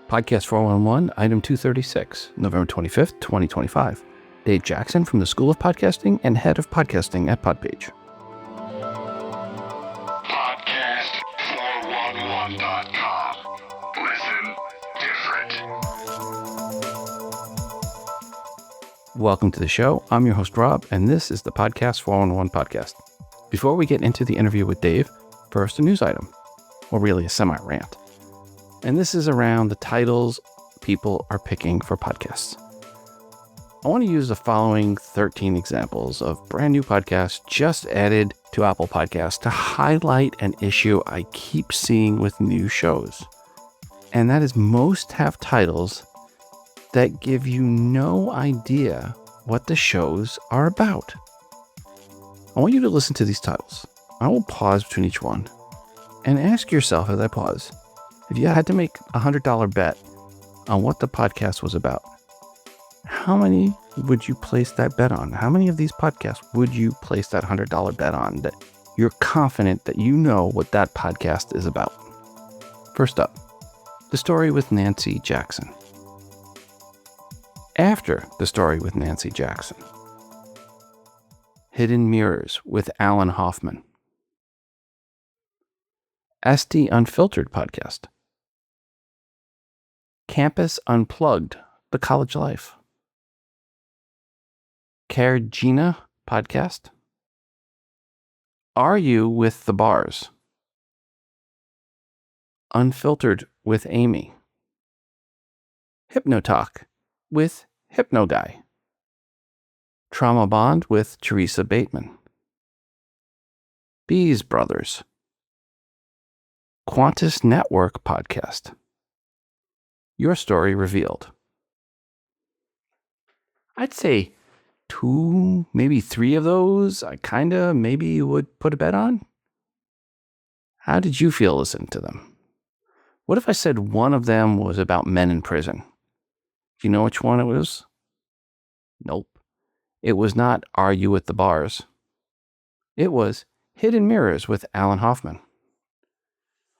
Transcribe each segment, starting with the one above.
Podcast 411, Item 236, November 25th, 2025. Dave Jackson from the School of Podcasting and Head of Podcasting at PodPage. Podcast411.com. Listen different. Welcome to the show. I'm your host, Rob, and this is the Podcast 411 podcast. Before we get into the interview with Dave, first a news item, or really a semi-rant. And this is around the titles people are picking for podcasts. I want to use the following 13 examples of brand new podcasts just added to Apple Podcasts to highlight an issue I keep seeing with new shows. And that is most have titles that give you no idea what the shows are about. I want you to listen to these titles. I will pause between each one and ask yourself as I pause, if you had to make a $100 bet on what the podcast was about, how many would you place that bet on? How many of these podcasts would you place that $100 bet on that you're confident that you know what that podcast is about? First up, The Story with Nancy Jackson. After The Story with Nancy Jackson, Hidden Mirrors with Alan Hoffman. SD Unfiltered Podcast. Campus Unplugged, The College Life. Cargina Podcast. Are You with the Bars? Unfiltered with Amy. Hypnotalk with Hypno Guy. Trauma Bond with Teresa Bateman. Bees Brothers. Qantas Network Podcast. Your Story Revealed. I'd say 2, maybe 3 of those I maybe would put a bet on. How did you feel listening to them? What if I said one of them was about men in prison? Do you know which one it was? Nope. It was not Are You with the Bars? It was Hidden Mirrors with Alan Hoffman.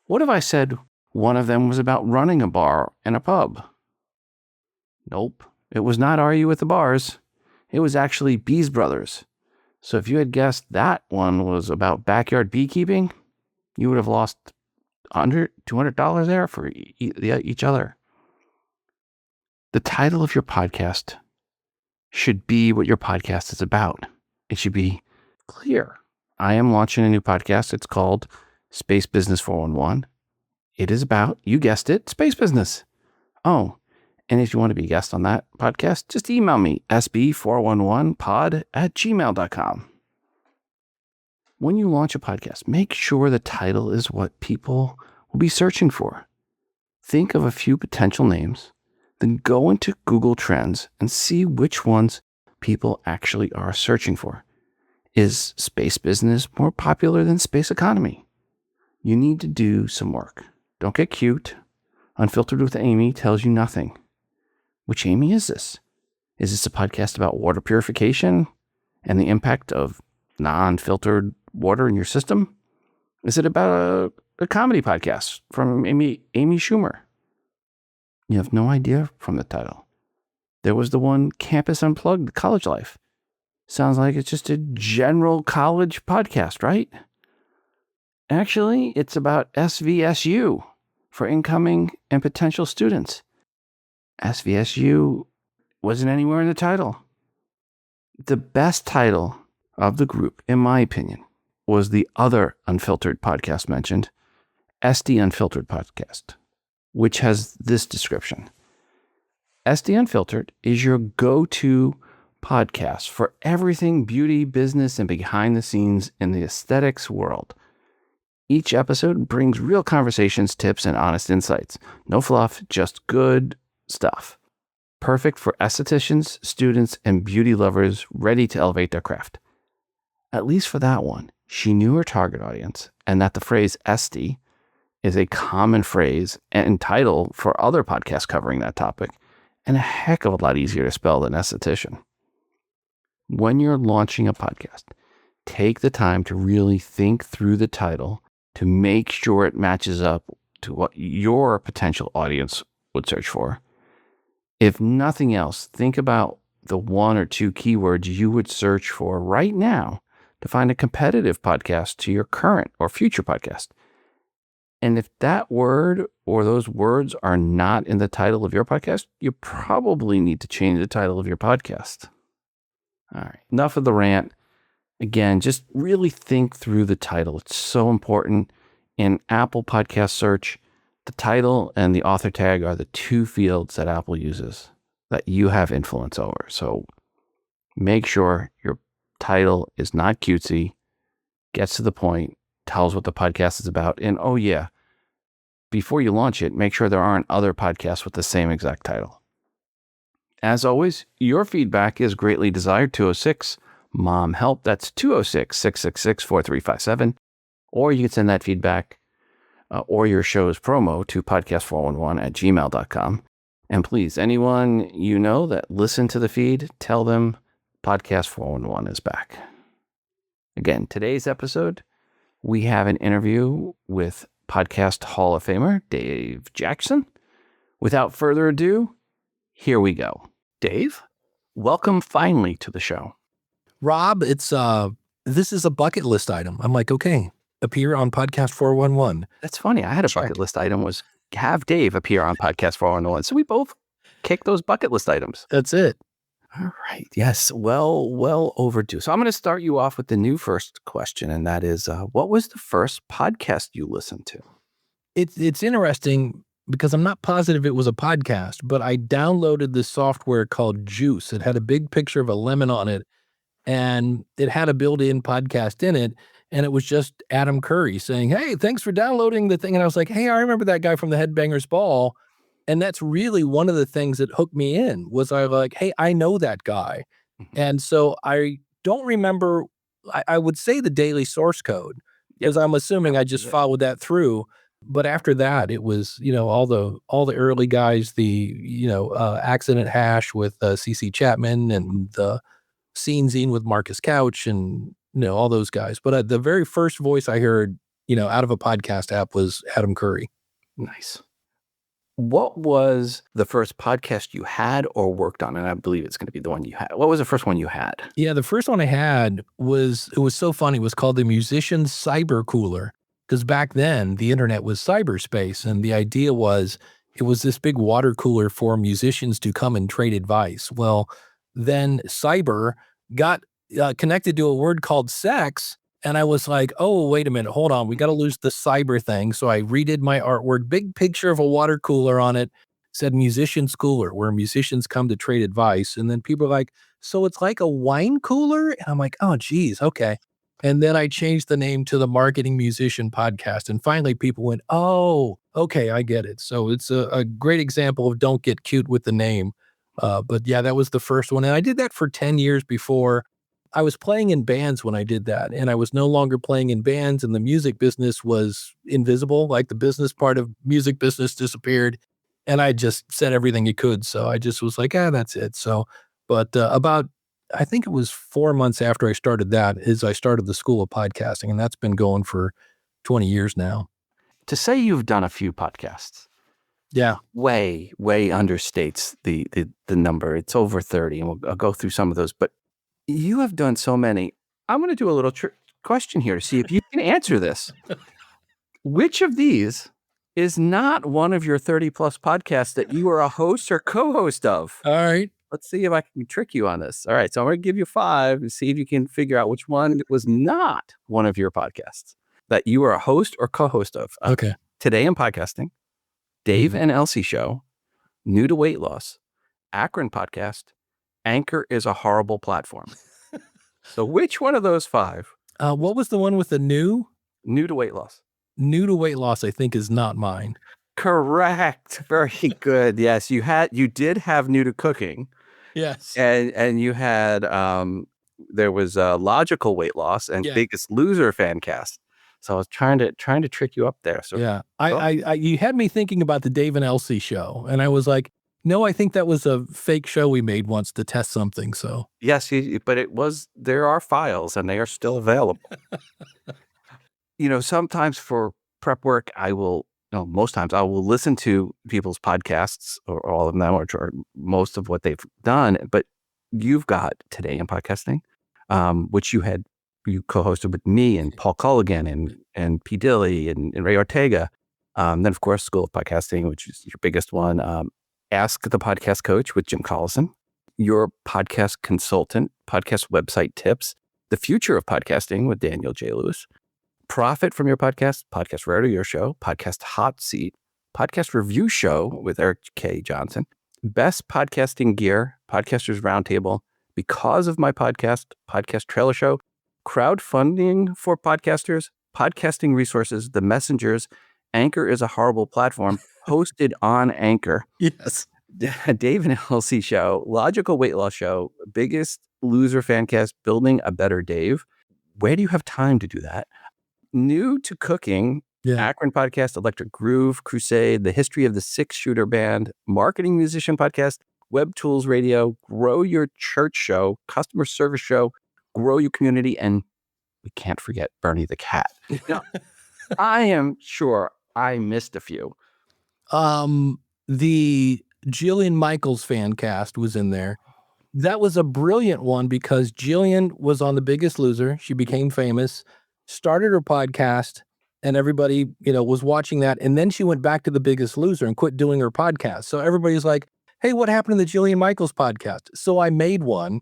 What if I said one of them was about running a bar and a pub? Nope. It was not Are You with the Bars? It was actually Bees Brothers. So if you had guessed that one was about backyard beekeeping, you would have lost $200 there for each other. The title of your podcast should be what your podcast is about. It should be clear. I am launching a new podcast. It's called Space Business 411. It is about, you guessed it, space business. Oh, and if you want to be a guest on that podcast, just email me, sb411pod@gmail.com. When you launch a podcast, make sure the title is what people will be searching for. Think of a few potential names, then go into Google Trends and see which ones people actually are searching for. Is space business more popular than space economy? You need to do some work. Don't get cute. Unfiltered with Amy tells you nothing. Which Amy is this? Is this a podcast about water purification and the impact of non-filtered water in your system? Is it about a comedy podcast from Amy Schumer? You have no idea from the title. There was the one Campus Unplugged, The College Life. Sounds like it's just a general college podcast, right? Actually, it's about SVSU for incoming and potential students. SVSU wasn't anywhere in the title. The best title of the group, in my opinion, was the other unfiltered podcast mentioned, SD Unfiltered Podcast, which has this description. SD Unfiltered is your go-to podcast for everything beauty, business, and behind the scenes in the aesthetics world. Each episode brings real conversations, tips, and honest insights. No fluff, just good stuff. Perfect for estheticians, students, and beauty lovers ready to elevate their craft. At least for that one, she knew her target audience and that the phrase SD is a common phrase and title for other podcasts covering that topic, and a heck of a lot easier to spell than esthetician. When you're launching a podcast, take the time to really think through the title to make sure it matches up to what your potential audience would search for. If nothing else, think about the 1 or 2 keywords you would search for right now to find a competitive podcast to your current or future podcast. And if that word or those words are not in the title of your podcast, you probably need to change the title of your podcast. All right, enough of the rant. Again, just really think through the title. It's so important. In Apple Podcast search, the title and the author tag are the 2 fields that Apple uses that you have influence over. So make sure your title is not cutesy, gets to the point, tells what the podcast is about. And oh yeah, before you launch it, make sure there aren't other podcasts with the same exact title. As always, your feedback is greatly desired. 206 Mom Help. That's 206-666-4357. Or you can send that feedback or your show's promo to podcast411@gmail.com. And please, anyone you know that listen to the feed, tell them Podcast 411 is back. Again, today's episode, we have an interview with Podcast Hall of Famer Dave Jackson. Without further ado, here we go. Dave, welcome finally to the show. Rob, this is a bucket list item. I'm like, okay, appear on Podcast 411. That's funny. I had a bucket list item was have Dave appear on Podcast 411. So we both kicked those bucket list items. That's it. All right. Yes. Well overdue. So I'm going to start you off with the new first question. And that is, what was the first podcast you listened to? It's interesting because I'm not positive it was a podcast, but I downloaded this software called Juice. It had a big picture of a lemon on it, and it had a built-in podcast in it. And it was just Adam Curry saying, hey, thanks for downloading the thing. And I was like, hey, I remember that guy from the Headbangers Ball. And that's really one of the things that hooked me in was I like, hey, I know that guy. Mm-hmm. And so I don't remember, I would say the daily source code because I'm assuming I just followed that through. But after that, it was, all the early guys, Accident Hash with CC Chapman and the Scene Zine with Marcus Couch and, all those guys. But the very first voice I heard, out of a podcast app was Adam Curry. Nice. What was the first podcast you had or worked on? And I believe it's going to be the one you had. What was the first one you had? Yeah, the first one I had it was so funny. It was called the Musician's Cyber Cooler. Because back then, the internet was cyberspace. And the idea was it was this big water cooler for musicians to come and trade advice. Well, then cyber got connected to a word called sex. And I was like, oh, wait a minute, hold on. We got to lose the cyber thing. So I redid my artwork, big picture of a water cooler on it, said Musician's Cooler, where musicians come to trade advice. And then people are like, so it's like a wine cooler? And I'm like, oh, geez, okay. And then I changed the name to the Marketing Musician Podcast. And finally people went, oh, okay, I get it. So it's a great example of don't get cute with the name. But yeah, that was the first one. And I did that for 10 years before. I was playing in bands when I did that, and I was no longer playing in bands, and the music business was invisible. Like the business part of music business disappeared, and I just said everything you could. So I just was like, that's it. So, but I think it was 4 months after I started that is I started the School of Podcasting, and that's been going for 20 years now. To say you've done a few podcasts, yeah, way understates the number. It's over 30, and I'll go through some of those, but you have done so many. I'm going to do a little question here to see if you can answer this. Which of these is not one of your 30 plus podcasts that you are a host or co-host of? All right. Let's see if I can trick you on this. All right. So I'm going to give you 5 and see if you can figure out which one was not one of your podcasts that you are a host or co-host of. Okay. Today in Podcasting, Dave and Elsie Show, New to Weight Loss, Akron Podcast, Anchor is a Horrible Platform. So which one of those 5? What was the one with the new? New to Weight Loss. New to Weight Loss, I think, is not mine. Correct. Very good. Yes, you did have New to Cooking. Yes. And you had there was Logical Weight Loss and Biggest Loser Fancast. So I was trying to trick you up there. So yeah, I you had me thinking about the Dave and Elsie show, and I was like, no, I think that was a fake show we made once to test something. So yes, but there are files and they are still available. Sometimes for prep work, I will no, most times I will listen to people's podcasts or all of them or most of what they've done. But you've got Today in Podcasting, which you co-hosted with me and Paul Colligan and P. Dilly and Ray Ortega. Then, of course, School of Podcasting, which is your biggest one. Ask the Podcast Coach with Jim Collison. Your podcast consultant, podcast website tips, The Future of Podcasting with Daniel J. Lewis. Profit from your podcast, Podcast Rodeo, your show, Podcast Hot Seat, Podcast Review Show with Erik K. Johnson, Best Podcasting Gear, Podcasters Roundtable, Because of My Podcast, Podcast Trailer Show, Crowdfunding for Podcasters, Podcasting Resources, The Messengers, Anchor is a Horrible Platform, hosted on Anchor. Yes. Dave and Elsie Show, Logical Weight Loss Show, Biggest Loser Fancast, Building a Better Dave. Where do you have time to do that? New to cooking, Akron Podcast, Electric Groove, Crusade, The History of the Six Shooter Band, Marketing Musician Podcast, Web Tools Radio, Grow Your Church Show, Customer Service Show, Grow Your Community, and we can't forget Bernie the Cat. Now, I am sure I missed a few. The Jillian Michaels Fancast was in there. That was a brilliant one because Jillian was on The Biggest Loser. She became famous, started her podcast, and everybody, was watching that. And then she went back to The Biggest Loser and quit doing her podcast. So everybody's like, hey, what happened to the Jillian Michaels podcast? So I made one.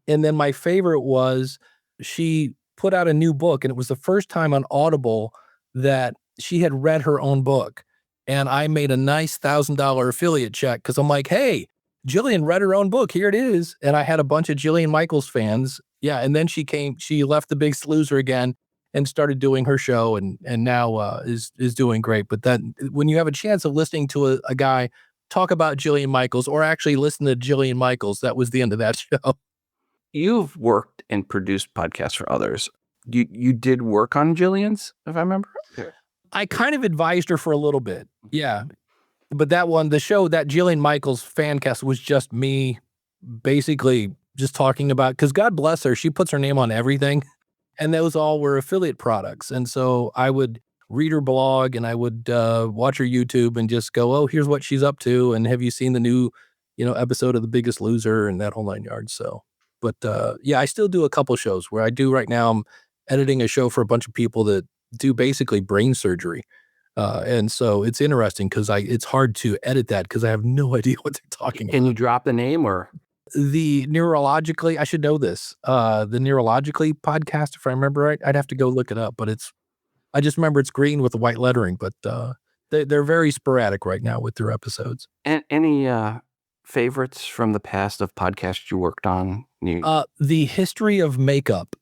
And then my favorite was she put out a new book, and it was the first time on Audible that she had read her own book. And I made a nice $1,000 affiliate check because I'm like, hey, Jillian read her own book. Here it is. And I had a bunch of Jillian Michaels fans. Yeah. And then she left The Biggest Loser again and started doing her show and now is doing great. But that when you have a chance of listening to a guy talk about Jillian Michaels or actually listen to Jillian Michaels, that was the end of that show. You've worked and produced podcasts for others. You did work on Jillian's, if I remember. I kind of advised her for a little bit. Yeah. But that one, the show, that Jillian Michaels Fancast was just me basically just talking about, because God bless her, she puts her name on everything. And those all were affiliate products. And so I would read her blog and I would watch her YouTube and just go, oh, here's what she's up to. And have you seen the new, episode of The Biggest Loser and that whole 9 yards? So, but I still do a couple shows where I do right now. I'm editing a show for a bunch of people that do basically brain surgery. And so it's interesting because it's hard to edit that because I have no idea what they're talking about. Can you drop the name or? The Neurologically, I should know this, the Neurologically podcast, if I remember right. I'd have to go look it up, but I just remember it's green with the white lettering, but they're very sporadic right now with their episodes. And any favorites from the past of podcasts you worked on? The History of Makeup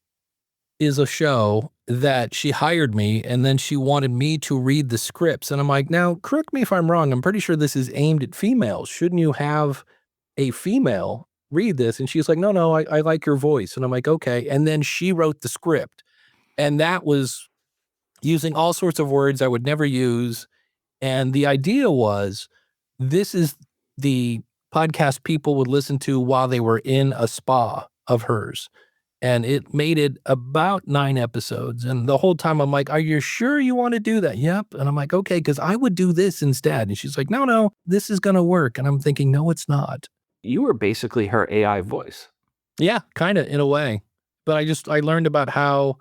is a show that she hired me and then she wanted me to read the scripts. And I'm like, now, correct me if I'm wrong. I'm pretty sure this is aimed at females. Shouldn't you have a female read this? And she's like, no, I like your voice. And I'm like, okay. And then she wrote the script. And that was using all sorts of words I would never use. And the idea was, this is the podcast people would listen to while they were in a spa of hers. And it made it about 9 episodes. And the whole time I'm like, are you sure you want to do that? Yep. And I'm like, okay, because I would do this instead. And she's like, no, this is going to work. And I'm thinking, no, it's not. You were basically her AI voice. Yeah, kind of in a way. But I learned about how,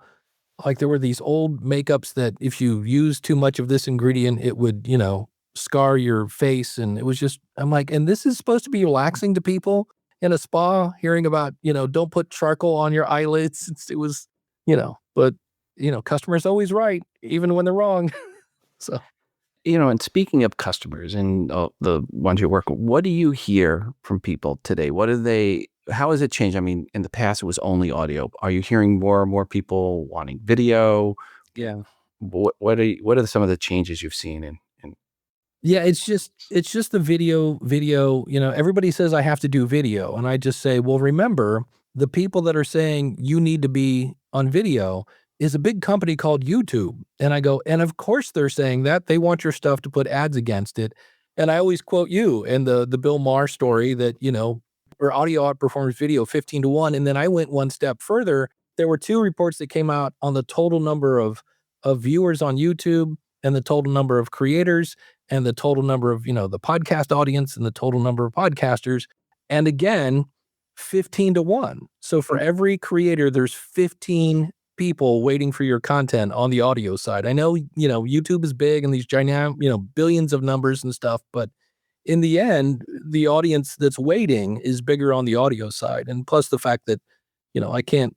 like, there were these old makeups that if you use too much of this ingredient, it would, scar your face. And it was just, I'm like, and this is supposed to be relaxing to people in a spa, hearing about, don't put charcoal on your eyelids. It was, but, customer's always right, even when they're wrong. So. And speaking of customers and the ones you work with, what do you hear from people today? How has it changed? I mean, in the past, it was only audio. Are you hearing more and more people wanting video? Yeah. What are some of the changes you've seen in? Yeah, it's just the video, everybody says I have to do video. And I just say, well, remember, the people that are saying you need to be on video is a big company called YouTube. And I go, and of course they're saying that. They want your stuff to put ads against it. And I always quote you and the Bill Maher story that, where audio outperforms video 15-1. And then I went one step further. There were 2 reports that came out on the total number of viewers on YouTube and the total number of creators and the total number of, the podcast audience and the total number of podcasters. And again, 15 to 1. So for every creator, there's 15 people waiting for your content on the audio side. I know, YouTube is big and these giant, billions of numbers and stuff, but in the end, the audience that's waiting is bigger on the audio side. And plus the fact that, I can't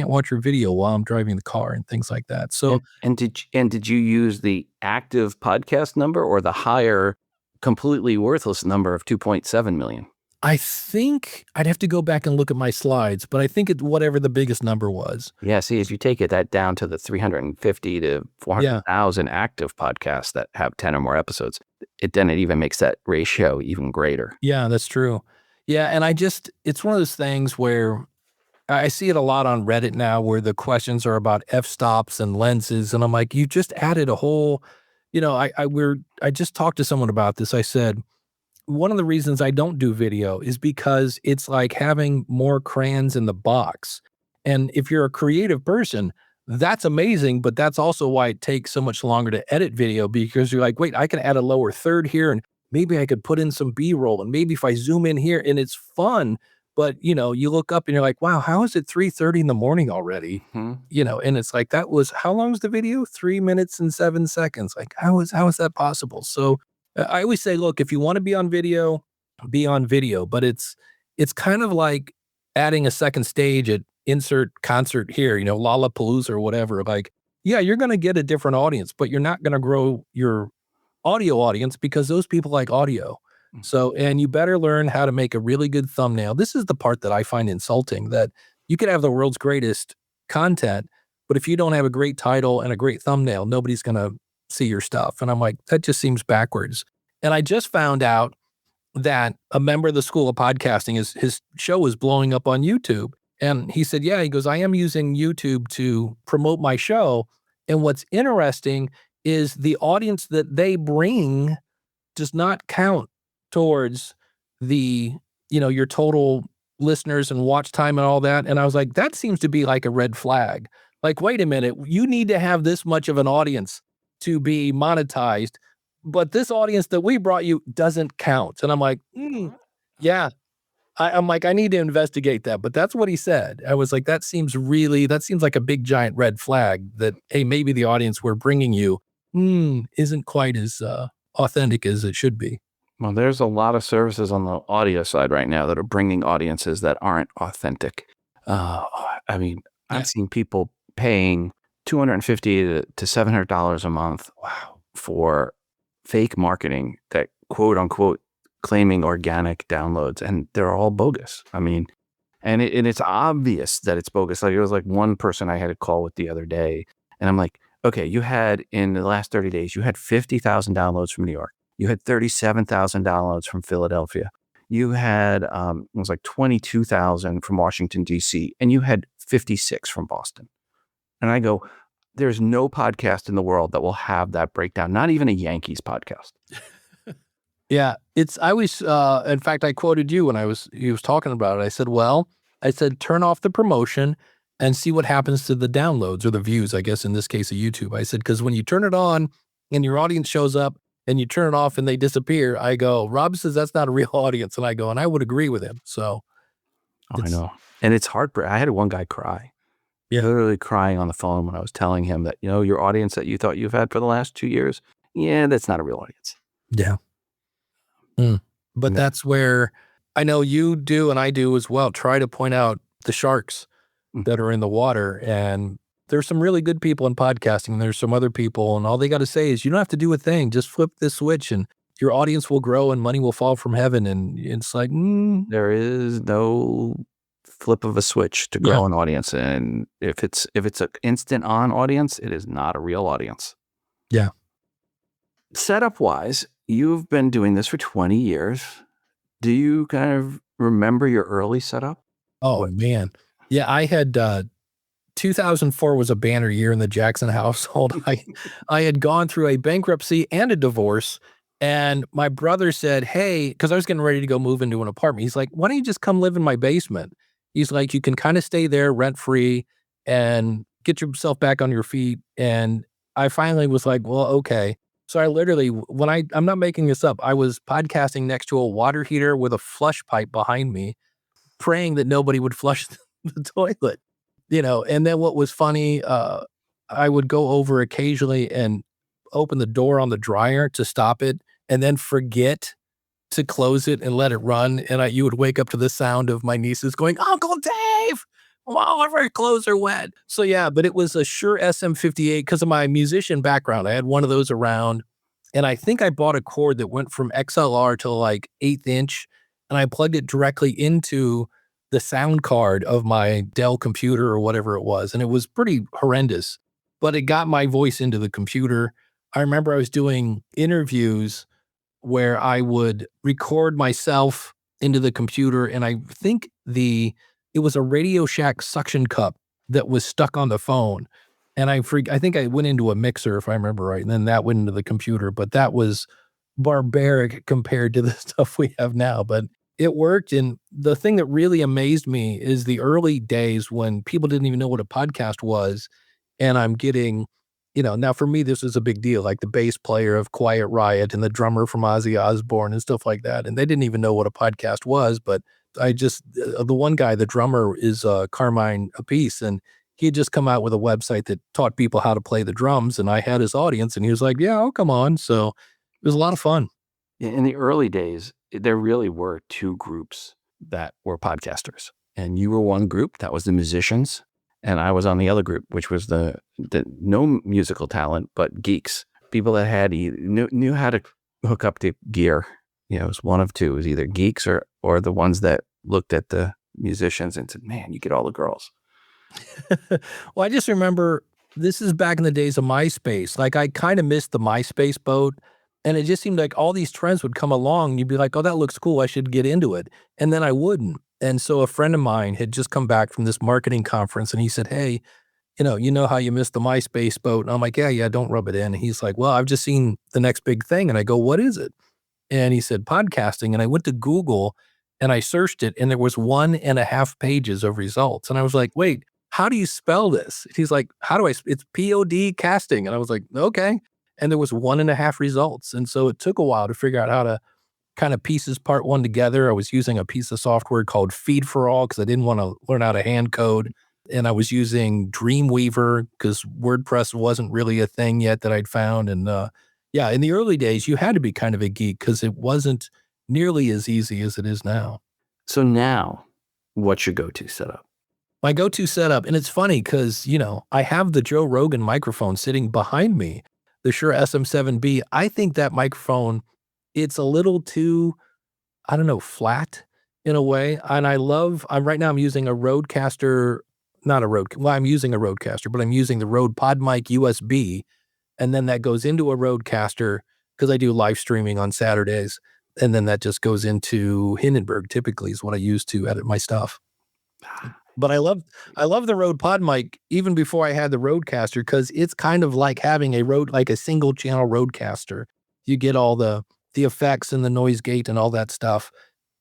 watch your video while I'm driving the car and things like that. So, and did you use the active podcast number or the higher, completely worthless number of 2.7 million? I think I'd have to go back and look at my slides, but I think it's whatever the biggest number was. Yeah, see, if you take that down to the 350 to 400,000 active podcasts that have 10 or more episodes, it even makes that ratio even greater. Yeah, that's true. Yeah, and it's one of those things where I see it a lot on Reddit now where the questions are about f-stops and lenses, and I'm like, you just added a whole, I just talked to someone about this. I said, one of the reasons I don't do video is because it's like having more crayons in the box. And if you're a creative person, that's amazing, but that's also why it takes so much longer to edit video, because you're like, wait, I can add a lower third here and maybe I could put in some B-roll and maybe if I zoom in here, and it's fun, but you look up and you're like, wow, how is it 3:30 in the morning already? Mm-hmm. And it's like, how long is the video? 3 minutes and 7 seconds. Like, how is that possible? So I always say, look, if you want to be on video, but it's kind of like adding a second stage at insert concert here, Lollapalooza or whatever. Like, yeah, you're going to get a different audience, but you're not going to grow your audio audience because those people like audio. So, and you better learn how to make a really good thumbnail. This is the part that I find insulting, that you could have the world's greatest content, but if you don't have a great title and a great thumbnail, nobody's going to see your stuff. And I'm like, that just seems backwards. And I just found out that a member of the School of Podcasting, his show is blowing up on YouTube. And he said, yeah, he goes, I am using YouTube to promote my show. And what's interesting is the audience that they bring does not count towards the, your total listeners and watch time and all that. And I was like, that seems to be like a red flag. Like, wait a minute, you need to have this much of an audience to be monetized, but this audience that we brought you doesn't count. And I'm like, yeah. I'm like, I need to investigate that. But that's what he said. I was like, that seems like a big giant red flag that, hey, maybe the audience we're bringing you isn't quite as authentic as it should be. Well, there's a lot of services on the audio side right now that are bringing audiences that aren't authentic. I've seen people paying $250 to $700 a month for fake marketing that quote unquote claiming organic downloads, and they're all bogus. And it's obvious that it's bogus. Like, it was like one person I had a call with the other day, and I'm like, okay, you had in the last 30 days, you had 50,000 downloads from New York. You had 37,000 downloads from Philadelphia. You had, it was like 22,000 from Washington, D.C., and you had 56 from Boston. And I go, there's no podcast in the world that will have that breakdown, not even a Yankees podcast. Yeah, I was, in fact, I quoted you when he was talking about it. I said, turn off the promotion and see what happens to the downloads or the views, I guess in this case of YouTube. I said, because when you turn it on and your audience shows up and you turn it off and they disappear, I go, Rob says that's not a real audience. And I go, and I would agree with him. So. I know. And it's heartbreaking. I had one guy cry. Yeah. Literally crying on the phone when I was telling him that, your audience that you thought you've had for the last 2 years, that's not a real audience. Yeah. But that's where I know you do and I do as well. Try to point out the sharks that are in the water. And there's some really good people in podcasting. And there's some other people, and all they got to say is you don't have to do a thing. Just flip this switch and your audience will grow and money will fall from heaven. And it's like, there is no flip of a switch to grow an audience. And if it's an instant on audience, it is not a real audience. Yeah. Setup wise, you've been doing this for 20 years. Do you kind of remember your early setup? Oh, man. Yeah, I had 2004 was a banner year in the Jackson household. I had gone through a bankruptcy and a divorce, and my brother said, hey, because I was getting ready to go move into an apartment. He's like, why don't you just come live in my basement? He's like, you can kind of stay there rent free and get yourself back on your feet. And I finally was like, well, okay. So I literally, I'm not making this up, I was podcasting next to a water heater with a flush pipe behind me, praying that nobody would flush the toilet, and then what was funny, I would go over occasionally and open the door on the dryer to stop it and then forget to close it and let it run. And you would wake up to the sound of my nieces going, Uncle Dave, all of our clothes are wet. So yeah, but it was a Shure SM58 because of my musician background. I had one of those around. And I think I bought a cord that went from XLR to like 1/8 inch. And I plugged it directly into the sound card of my Dell computer or whatever it was. And it was pretty horrendous, but it got my voice into the computer. I remember I was doing interviews where I would record myself into the computer, and I think it was a Radio Shack suction cup that was stuck on the phone, and I think I went into a mixer, if I remember right, and then that went into the computer, but that was barbaric compared to the stuff we have now, but it worked, and the thing that really amazed me is the early days when people didn't even know what a podcast was, and I'm getting now for me, this was a big deal, like the bass player of Quiet Riot and the drummer from Ozzy Osbourne and stuff like that. And they didn't even know what a podcast was, but the one guy, the drummer is Carmine Appice, and he had just come out with a website that taught people how to play the drums. And I had his audience and he was like, yeah, I'll come on. So it was a lot of fun. In the early days, there really were two groups that were podcasters. And you were one group, that was the musicians. And I was on the other group, which was the no musical talent, but geeks. People that knew how to hook up the gear. It was one of two. It was either geeks or the ones that looked at the musicians and said, man, you get all the girls. Well, I just remember this is back in the days of MySpace. Like I kind of missed the MySpace boat. And it just seemed like all these trends would come along. And you'd be like, oh, that looks cool. I should get into it. And then I wouldn't. And so a friend of mine had just come back from this marketing conference and he said, hey, you know how you missed the MySpace boat? And I'm like, yeah, don't rub it in. And he's like, well, I've just seen the next big thing. And I go, what is it? And he said, podcasting. And I went to Google and I searched it and there was 1.5 pages of results. And I was like, wait, how do you spell this? He's like, it's POD casting. And I was like, okay. And there was 1.5 results. And so it took a while to figure out how to kind of pieces part one together. I was using a piece of software called Feed for All because I didn't want to learn how to hand code. And I was using Dreamweaver because WordPress wasn't really a thing yet that I'd found. And in the early days, you had to be kind of a geek because it wasn't nearly as easy as it is now. So now, what's your go-to setup? My go-to setup, and it's funny because, I have the Joe Rogan microphone sitting behind me, the Shure SM7B. I think that microphone, it's a little too, I don't know, flat in a way. And right now I'm using a Rodecaster, I'm using a Rodecaster, but I'm using the Rode PodMic USB. And then that goes into a Rodecaster because I do live streaming on Saturdays. And then that just goes into Hindenburg typically is what I use to edit my stuff. But I love the Rode PodMic even before I had the Rodecaster because it's kind of like having a single channel Rodecaster. You get all the effects and the noise gate and all that stuff.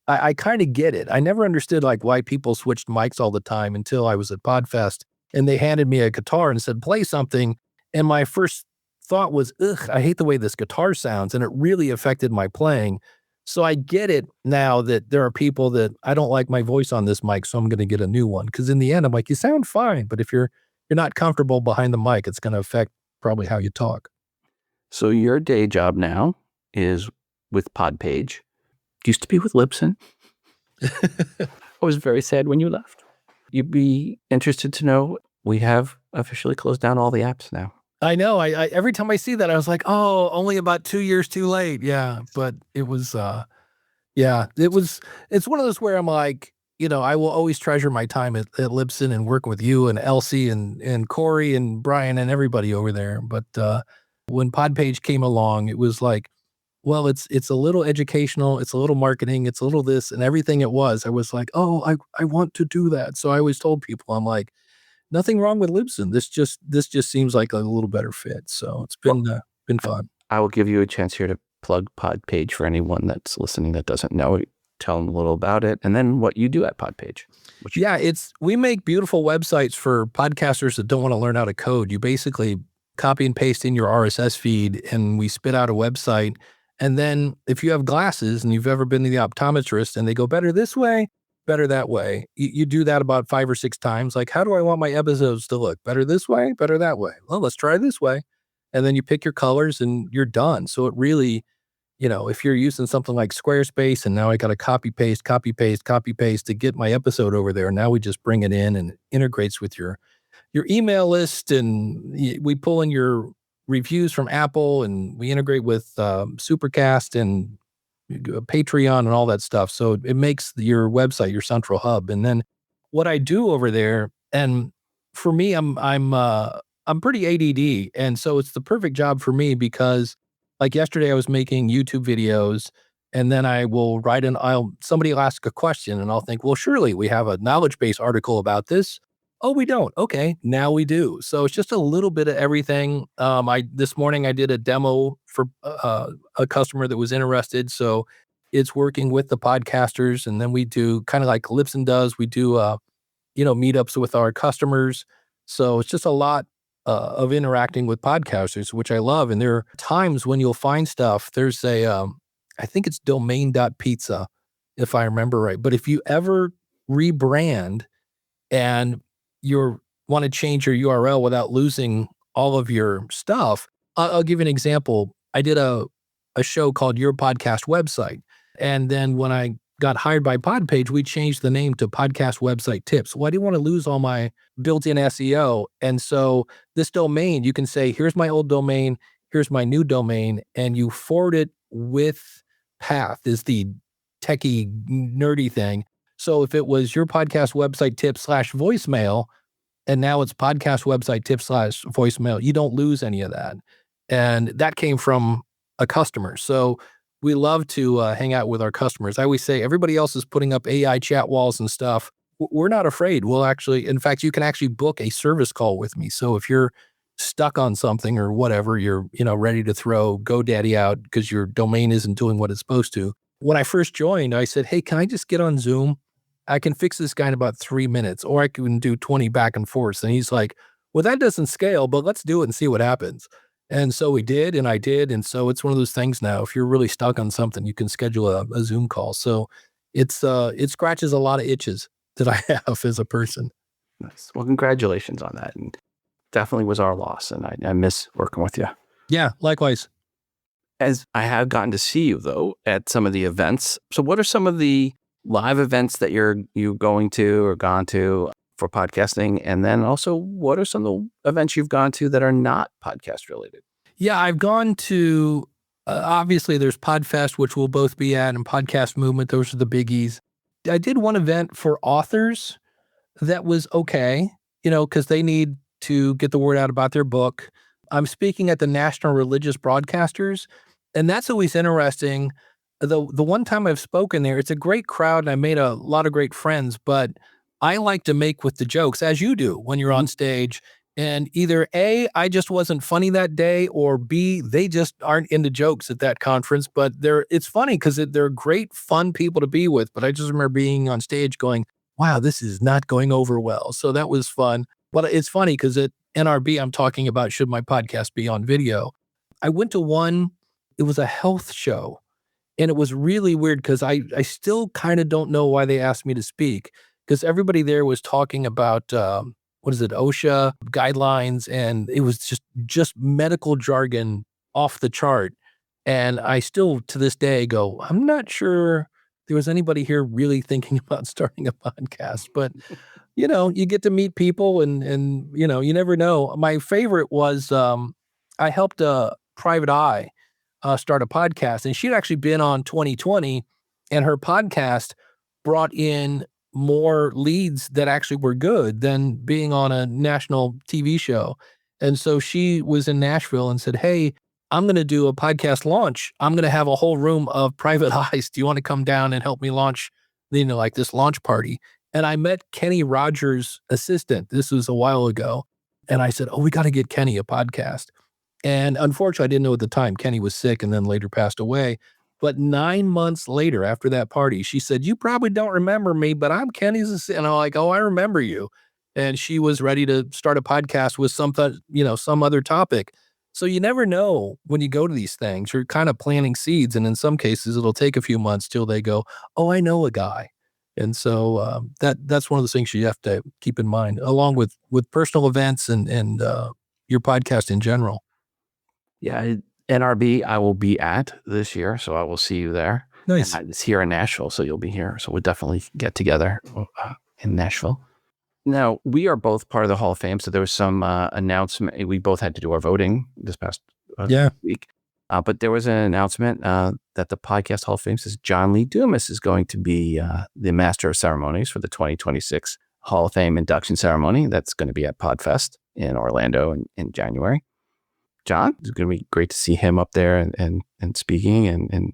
I kind of get it. I never understood why people switched mics all the time until I was at PodFest and they handed me a guitar and said, play something. And my first thought was, I hate the way this guitar sounds. And it really affected my playing. So I get it now that there are people that I don't like my voice on this mic, so I'm going to get a new one. Because in the end, I'm like, you sound fine. But if you're not comfortable behind the mic, it's going to affect probably how you talk. So your day job now is with PodPage. Used to be with Libsyn. I was very sad when you left. You'd be interested to know we have officially closed down all the apps now. I know. I every time I see that, I was like, oh, only about 2 years too late. Yeah. But it was, it's one of those where I'm like, I will always treasure my time at Libsyn and working with you and Elsie and Corey and Brian and everybody over there. But when PodPage came along, it was like, well, it's a little educational, it's a little marketing, it's a little this and everything it was. I was like, oh, I want to do that. So I always told people, I'm like, nothing wrong with Libsyn. This just seems like a little better fit. So it's been fun. I will give you a chance here to plug PodPage for anyone that's listening that doesn't know it. Tell them a little about it, and then what you do at PodPage. We make beautiful websites for podcasters that don't want to learn how to code. You basically copy and paste in your RSS feed, and we spit out a website. And then if you have glasses and you've ever been to the optometrist and they go better this way, better that way, you do that about 5 or 6 times. Like, how do I want my episodes to look? Better this way, better that way. Well, let's try this way. And then you pick your colors and you're done. So it really, if you're using something like Squarespace and now I got to copy paste to get my episode over there. Now we just bring it in and it integrates with your email list, and we pull in your reviews from Apple, and we integrate with Supercast and Patreon and all that stuff. So it makes your website your central hub. And then what I do over there, and for me, I'm pretty ADD, and so it's the perfect job for me because, like yesterday, I was making YouTube videos, and then I will somebody will ask a question, and I'll think, well, surely we have a knowledge base article about this. Oh, we don't. Okay, now we do. So it's just a little bit of everything. This morning I did a demo for a customer that was interested. So it's working with the podcasters, and then we do kind of like Lipson does. We do meetups with our customers. So it's just a lot of interacting with podcasters, which I love. And there are times when you'll find stuff. There's I think it's domain.pizza, if I remember right. But if you ever rebrand and you want to change your URL without losing all of your stuff, I'll give you an example. I did a show called Your Podcast Website. And then when I got hired by PodPage, we changed the name to Podcast Website Tips. Well, I didn't want to lose all my built-in SEO. And so this domain, you can say, here's my old domain, here's my new domain, and you forward it with path is the techie, nerdy thing. So if it was Your Podcast Website Tips /voicemail, and now it's Podcast Website Tips /voicemail, you don't lose any of that. And that came from a customer. So we love to hang out with our customers. I always say everybody else is putting up AI chat walls and stuff. We're not afraid. We'll actually, in fact, you can actually book a service call with me. So if you're stuck on something or whatever, you're, ready to throw GoDaddy out because your domain isn't doing what it's supposed to. When I first joined, I said, hey, can I just get on Zoom? I can fix this guy in about 3 minutes, or I can do 20 back and forth. And he's like, well, that doesn't scale, but let's do it and see what happens. And so we did, and I did. And so it's one of those things now, if you're really stuck on something, you can schedule a Zoom call. So it scratches a lot of itches that I have as a person. Nice. Well, congratulations on that. And definitely was our loss. And I miss working with you. Yeah, likewise. As I have gotten to see you, though, at some of the events. So what are some of the live events that you're going to or gone to for podcasting? And then also, what are some of the events you've gone to that are not podcast related? Yeah, I've gone to, obviously there's PodFest, which we'll both be at, and Podcast Movement. Those are the biggies. I did one event for authors that was okay, because they need to get the word out about their book. I'm speaking at the National Religious Broadcasters, and that's always interesting. The one time I've spoken there, it's a great crowd, and I made a lot of great friends, but I like to make with the jokes, as you do when you're on stage. And either A, I just wasn't funny that day, or B, they just aren't into jokes at that conference. But it's funny because they're great, fun people to be with. But I just remember being on stage going, wow, this is not going over well. So that was fun. But it's funny because at NRB, I'm talking about, should my podcast be on video? I went to one, it was a health show. And it was really weird because I still kind of don't know why they asked me to speak, because everybody there was talking about, OSHA guidelines, and it was just medical jargon off the chart. And I still, to this day, go, I'm not sure there was anybody here really thinking about starting a podcast. But, you get to meet people and you never know. My favorite was I helped a private eye start a podcast, and she'd actually been on 2020, and her podcast brought in more leads that actually were good than being on a national TV show. And so she was in Nashville and said, hey, I'm going to do a podcast launch. I'm going to have a whole room of private eyes. Do you want to come down and help me launch, like this launch party? And I met Kenny Rogers' assistant. This was a while ago. And I said, oh, we got to get Kenny a podcast. And unfortunately, I didn't know at the time Kenny was sick and then later passed away. But 9 months later, after that party, she said, you probably don't remember me, but I'm Kenny's assistant. And I'm like, oh, I remember you. and she was ready to start a podcast with something, some other topic. So you never know when you go to these things. You're kind of planting seeds, and in some cases, it'll take a few months till they go, "Oh, I know a guy." And so that's one of the things you have to keep in mind, along with personal events and your podcast in general. Yeah, NRB I will be at this year, so I will see you there. Nice. And it's here in Nashville, so you'll be here. So we'll definitely get together in Nashville. Now, we are both part of the Hall of Fame, so there was some announcement. We both had to do our voting this past week. But there was an announcement that the Podcast Hall of Fame says John Lee Dumas is going to be the Master of Ceremonies for the 2026 Hall of Fame induction ceremony. That's going to be at PodFest in Orlando in January. John, it's going to be great to see him up there and speaking and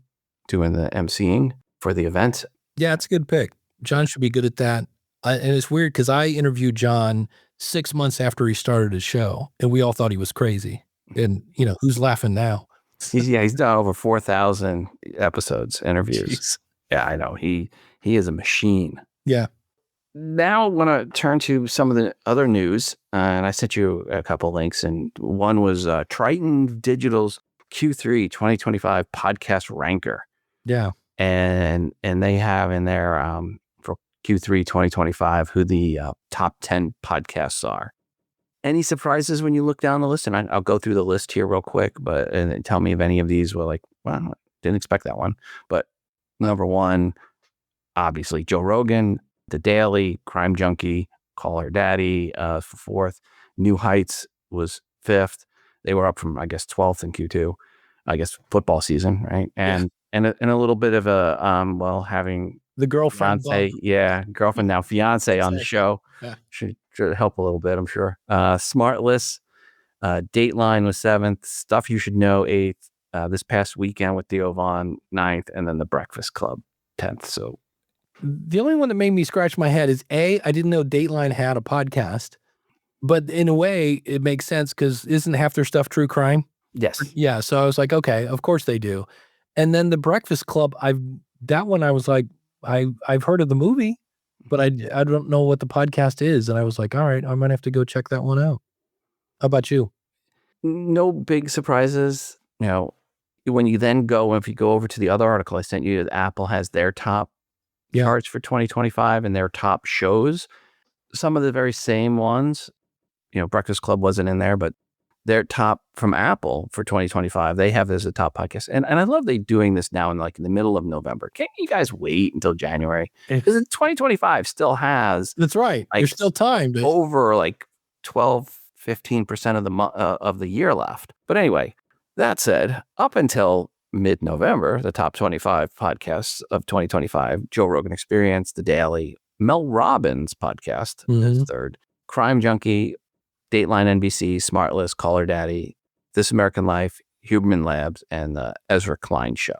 doing the emceeing for the event. Yeah, it's a good pick. John should be good at that. And it's weird because I interviewed John 6 months after he started his show, and we all thought he was crazy. And, who's laughing now? He's done over 4,000 episodes, interviews. Jeez. Yeah, I know. He is a machine. Yeah. Now I want to turn to some of the other news, and I sent you a couple links, and one was Triton Digital's Q3 2025 podcast ranker. Yeah. And they have in there for Q3 2025 who the top 10 podcasts are. Any surprises when you look down the list? And I'll go through the list here real quick, and tell me if any of these were like, well, didn't expect that one. But number one, obviously Joe Rogan, The Daily, Crime Junkie, Call Her Daddy for fourth. New Heights was fifth. They were up from, I guess, 12th in Q2. I guess football season, right? And a little bit of a having the girlfriend, girlfriend now fiance on the show should help a little bit, I'm sure. Smartless, Dateline was 7th. Stuff You Should Know 8th. This past weekend with Theo Vaughn 9th, and then The Breakfast Club 10th. So the only one that made me scratch my head is I didn't know Dateline had a podcast, but in a way it makes sense because isn't half their stuff true crime? Yes. Yeah. So I was like, okay, of course they do. And then The Breakfast Club, I was like, I've heard of the movie, but I don't know what the podcast is. And I was like, all right, I might have to go check that one out. How about you? No big surprises. When you then if you go over to the other article I sent you, Apple has their top charts for 2025 and their top shows. Some of the very same ones, Breakfast Club wasn't in there, but their top from Apple for 2025, they have this as a top podcast. And I love they doing this now in the middle of November. Can't you guys wait until January? Because 2025 still has. That's right. There's still time. Over 12, 15% of the year left. But anyway, that said, up until mid-November, the top 25 podcasts of 2025, Joe Rogan Experience, The Daily, Mel Robbins podcast is third, Crime Junkie, Dateline NBC, Smartless, Call Her Daddy, This American Life, Human Labs, and the Ezra Klein Show.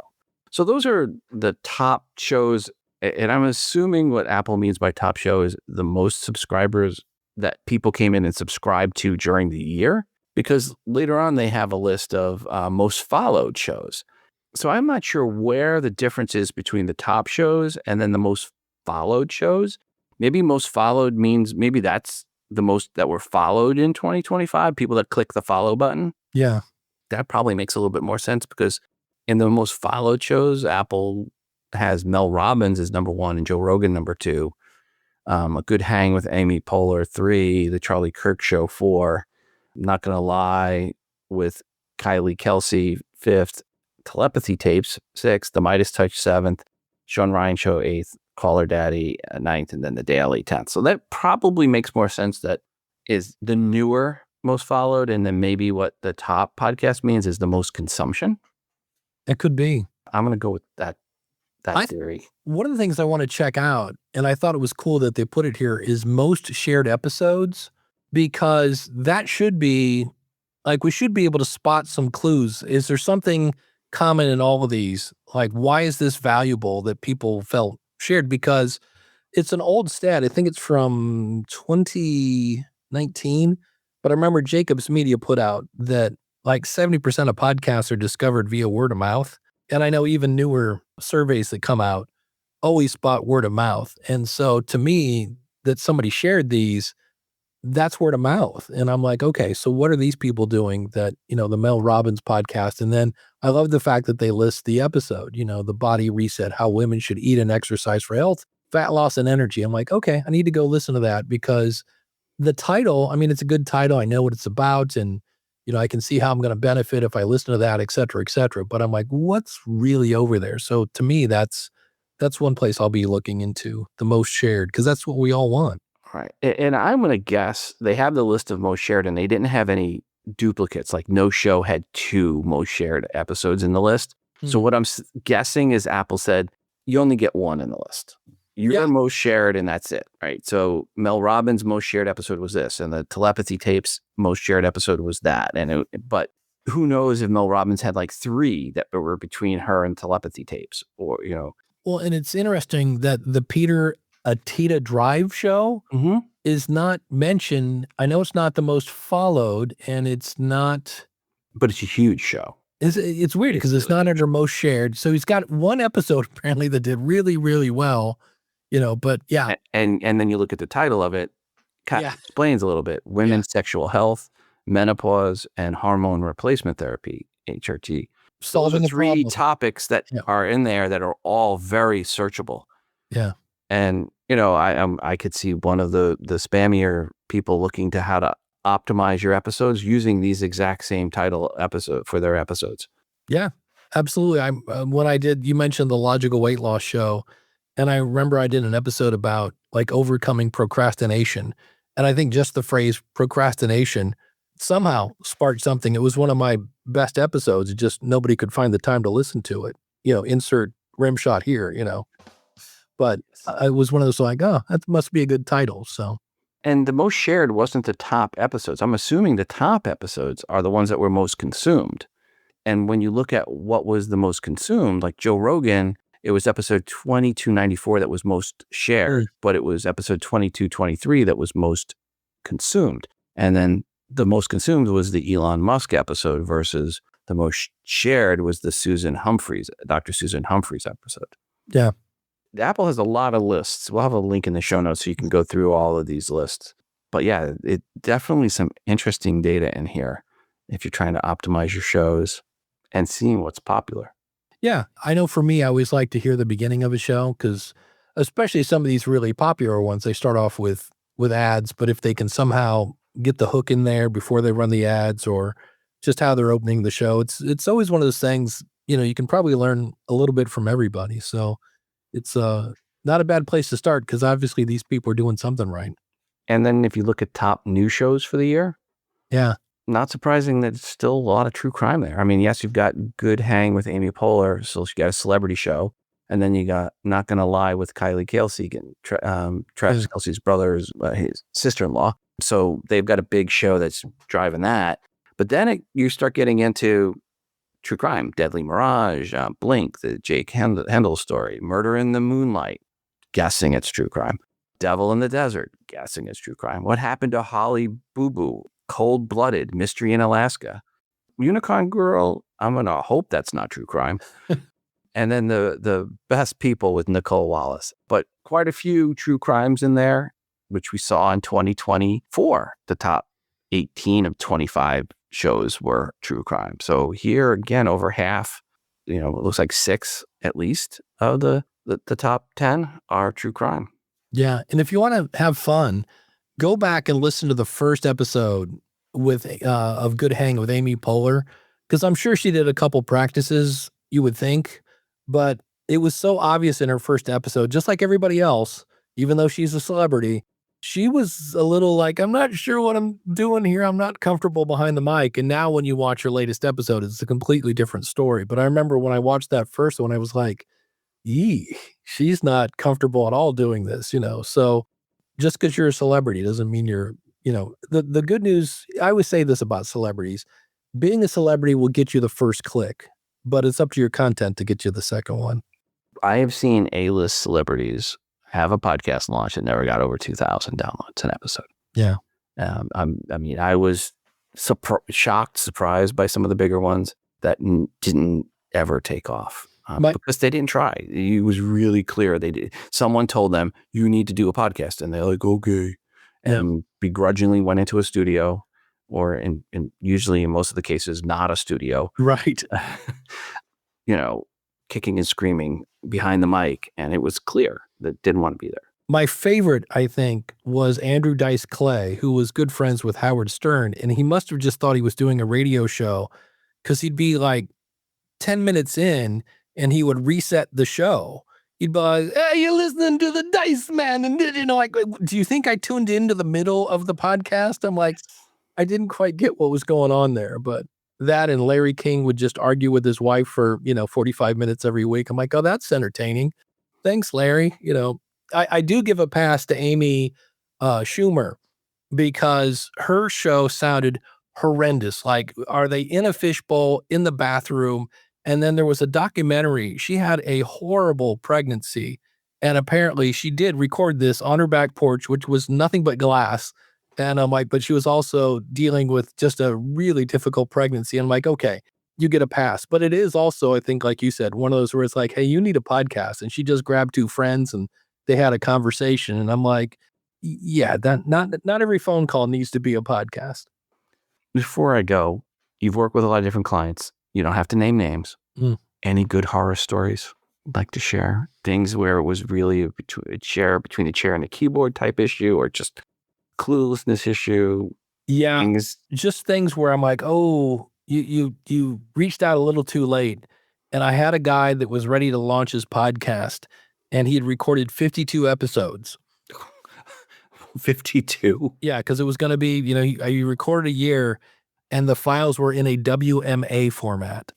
So those are the top shows, and I'm assuming what Apple means by top show is the most subscribers that people came in and subscribed to during the year, because later on they have a list of most followed shows. So I'm not sure where the difference is between the top shows and then the most followed shows. Maybe most followed means maybe that's the most that were followed in 2025, people that click the follow button. Yeah. That probably makes a little bit more sense because in the most followed shows, Apple has Mel Robbins as number 1 and Joe Rogan number 2. A Good Hang with Amy Poehler 3, The Charlie Kirk Show 4, Not Gonna Lie with Kylie Kelsey 5th, Telepathy Tapes 6th, The Midas Touch 7th, Sean Ryan Show 8th, Call Her Daddy 9th, and then The Daily 10th. So that probably makes more sense. That is the newer most followed, and then maybe what the top podcast means is the most consumption. It could be. I'm going to go with that theory. One of the things I want to check out, and I thought it was cool that they put it here, is most shared episodes, because that should be, we should be able to spot some clues. Is there something common in all of these? Why is this valuable that people felt shared? Because it's an old stat. I think it's from 2019, but I remember Jacobs Media put out that 70% of podcasts are discovered via word of mouth. And I know even newer surveys that come out always spot word of mouth. And so to me, that somebody shared these that's word of mouth. And I'm like, okay, so what are these people doing that, the Mel Robbins podcast? And then I love the fact that they list the episode, the body reset, how women should eat and exercise for health, fat loss, and energy. I'm like, okay, I need to go listen to that because the title, I mean, it's a good title. I know what it's about. And, I can see how I'm going to benefit if I listen to that, et cetera, et cetera. But I'm like, what's really over there? So to me, that's one place I'll be looking into, the most shared, because that's what we all want. Right. And I'm going to guess they have the list of most shared and they didn't have any duplicates. Like no show had 2 most shared episodes in the list. So what I'm guessing is Apple said, you only get 1 in the list. You're most shared and that's it. Right. So Mel Robbins' most shared episode was this, and the telepathy tapes most shared episode was that. But who knows if Mel Robbins had like 3 that were between her and telepathy tapes or, Well, and it's interesting that the Peter Atita Drive show is not mentioned. I know it's not the most followed and it's not. But it's a huge show. It's weird because it's not under most shared. So he's got 1 episode apparently that did really, really well, but yeah. And then you look at the title of it, explains a little bit. Women's sexual health, menopause, and hormone replacement therapy, HRT. Solving Those are 3 problem. topics that are in there that are all very searchable. Yeah. And, I could see one of the spammier people looking to how to optimize your episodes using these exact same title episode for their episodes. Yeah, absolutely. When you mentioned the Logical Weight Loss show, and I remember I did an episode about like overcoming procrastination. And I think just the phrase procrastination somehow sparked something. It was one of my best episodes. It just nobody could find the time to listen to it. Insert rim shot here, But it was one of those like, oh, that must be a good title. So. And the most shared wasn't the top episodes. I'm assuming the top episodes are the ones that were most consumed. And when you look at what was the most consumed, like Joe Rogan, it was episode 2294 that was most shared, but it was episode 2223 that was most consumed. And then the most consumed was the Elon Musk episode versus the most shared was the Dr. Susan Humphreys episode. Yeah. Apple has a lot of lists. We'll have a link in the show notes so you can go through all of these lists. But yeah, it definitely some interesting data in here if you're trying to optimize your shows and seeing what's popular. Yeah. I know for me, I always like to hear the beginning of a show because especially some of these really popular ones, they start off with ads, but if they can somehow get the hook in there before they run the ads or just how they're opening the show, it's always one of those things, you can probably learn a little bit from everybody. So it's not a bad place to start because obviously these people are doing something right. And then if you look at top new shows for the year, not surprising that it's still a lot of true crime there. I mean, yes, you've got Good Hang with Amy Poehler, so she got a celebrity show. And then you got Not Gonna Lie with Kylie Kelsey, Travis Kelsey's brother's his sister-in-law. So they've got a big show that's driving that. But then you start getting into true crime, Deadly Mirage, Blink, the Jake Handel story, Murder in the Moonlight, guessing it's true crime. Devil in the Desert, guessing it's true crime. What Happened to Holly Boo Boo, Cold Blooded, Mystery in Alaska. Unicorn Girl, I'm going to hope that's not true crime. And then the Best People with Nicole Wallace. But quite a few true crimes in there, which we saw in 2024. The top 18 of 25 shows were true crime. So here again, over half, it looks like 6 at least of the top 10 are true crime. Yeah. And if you want to have fun, go back and listen to the first episode of Good Hang with Amy Poehler, because I'm sure she did a couple practices, you would think, but it was so obvious in her first episode, just like everybody else, even though she's a celebrity, she was a little like, I'm not sure what I'm doing here. I'm not comfortable behind the mic. And now when you watch her latest episode, it's a completely different story. But I remember when I watched that first one, I was like, she's not comfortable at all doing this, So just because you're a celebrity doesn't mean you're, the good news, I always say this about celebrities, being a celebrity will get you the first click, but it's up to your content to get you the second one. I have seen A-list celebrities have a podcast launch that never got over 2,000 downloads an episode. Yeah. I was surprised by some of the bigger ones that didn't ever take off. Because they didn't try. It was really clear they did. Someone told them, you need to do a podcast. And they're like, okay. And begrudgingly went into a studio, or in usually in most of the cases, not a studio, Right. Kicking and screaming behind the mic. And it was clear that didn't want to be there. My favorite, I think, was Andrew Dice Clay, who was good friends with Howard Stern. And he must have just thought he was doing a radio show, because he'd be like 10 minutes in and he would reset the show. He'd be like, hey, you're listening to the Dice Man. And, like, do you think I tuned into the middle of the podcast? I'm like, I didn't quite get what was going on there. But that, and Larry King would just argue with his wife for, 45 minutes every week. I'm like, oh, that's entertaining. Thanks, Larry. I do give a pass to Amy Schumer, because her show sounded horrendous. Like, are they in a fishbowl in the bathroom? And then there was a documentary. She had a horrible pregnancy, and apparently she did record this on her back porch, which was nothing but glass. And I'm like, but she was also dealing with just a really difficult pregnancy. And I'm like, okay, you get a pass. But it is also, I think, like you said, one of those where it's like, hey, you need a podcast. And she just grabbed two friends and they had a conversation. And I'm like, yeah, that not every phone call needs to be a podcast. Before I go, you've worked with a lot of different clients. You don't have to name names. Any good horror stories you'd like to share? Things where it was really a between the chair and the keyboard type issue, or just cluelessness issue? Yeah, just things where I'm like, oh, you reached out a little too late. And I had a guy that was ready to launch his podcast, and he had recorded 52 episodes. 52? Yeah, because it was going to be, you recorded a year, and the files were in a WMA format.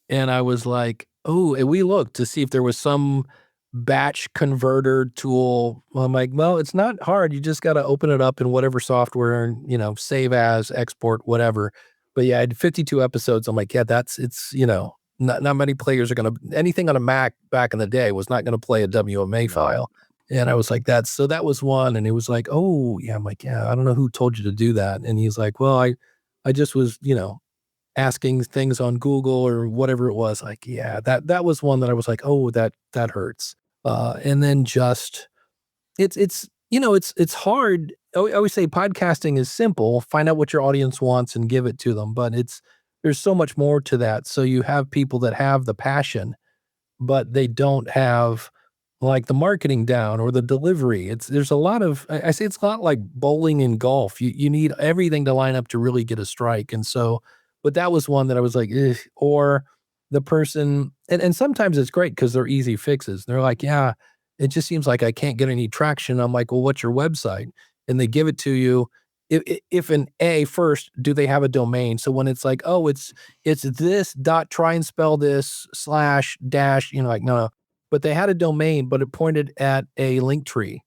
And I was like, oh, and we looked to see if there was some batch converter tool. Well, I'm like, well, it's not hard. You just got to open it up in whatever software and, save as, export, whatever. But yeah, I had 52 episodes. I'm like, yeah, it's not many players are going to, anything on a Mac back in the day was not going to play a WMA file. And I was like, that was one. And he was like, oh yeah. I'm like, yeah, I don't know who told you to do that. And he's like, well, I just was, asking things on Google or whatever it was. Like, yeah, that was one that I was like, oh, that hurts. And then just, it's hard. I always say podcasting is simple. Find out what your audience wants and give it to them. But there's so much more to that. So you have people that have the passion, but they don't have like the marketing down or the delivery. There's a lot of, I say it's a lot like bowling and golf. You need everything to line up to really get a strike. And so, but that was one that I was like, ugh. Or the person, and sometimes it's great because they're easy fixes. They're like, yeah, it just seems like I can't get any traction. I'm like, well, what's your website? And they give it to you. If an A first, do they have a domain? So when it's like, oh, it's this dot, try and spell this /dash, like, no. But they had a domain, but it pointed at a link tree.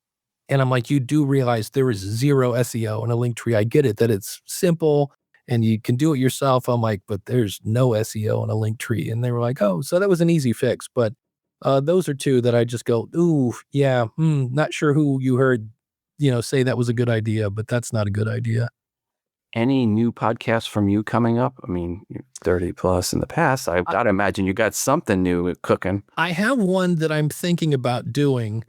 And I'm like, you do realize there is zero SEO in a link tree. I get it that it's simple and you can do it yourself. I'm like, but there's no SEO in a link tree. And they were like, oh, so that was an easy fix. But those are two that I just go, ooh, yeah, not sure who you heard, say that was a good idea, but that's not a good idea. Any new podcasts from you coming up? I mean, you're 30 plus in the past. I've got to imagine you got something new cooking. I have one that I'm thinking about doing,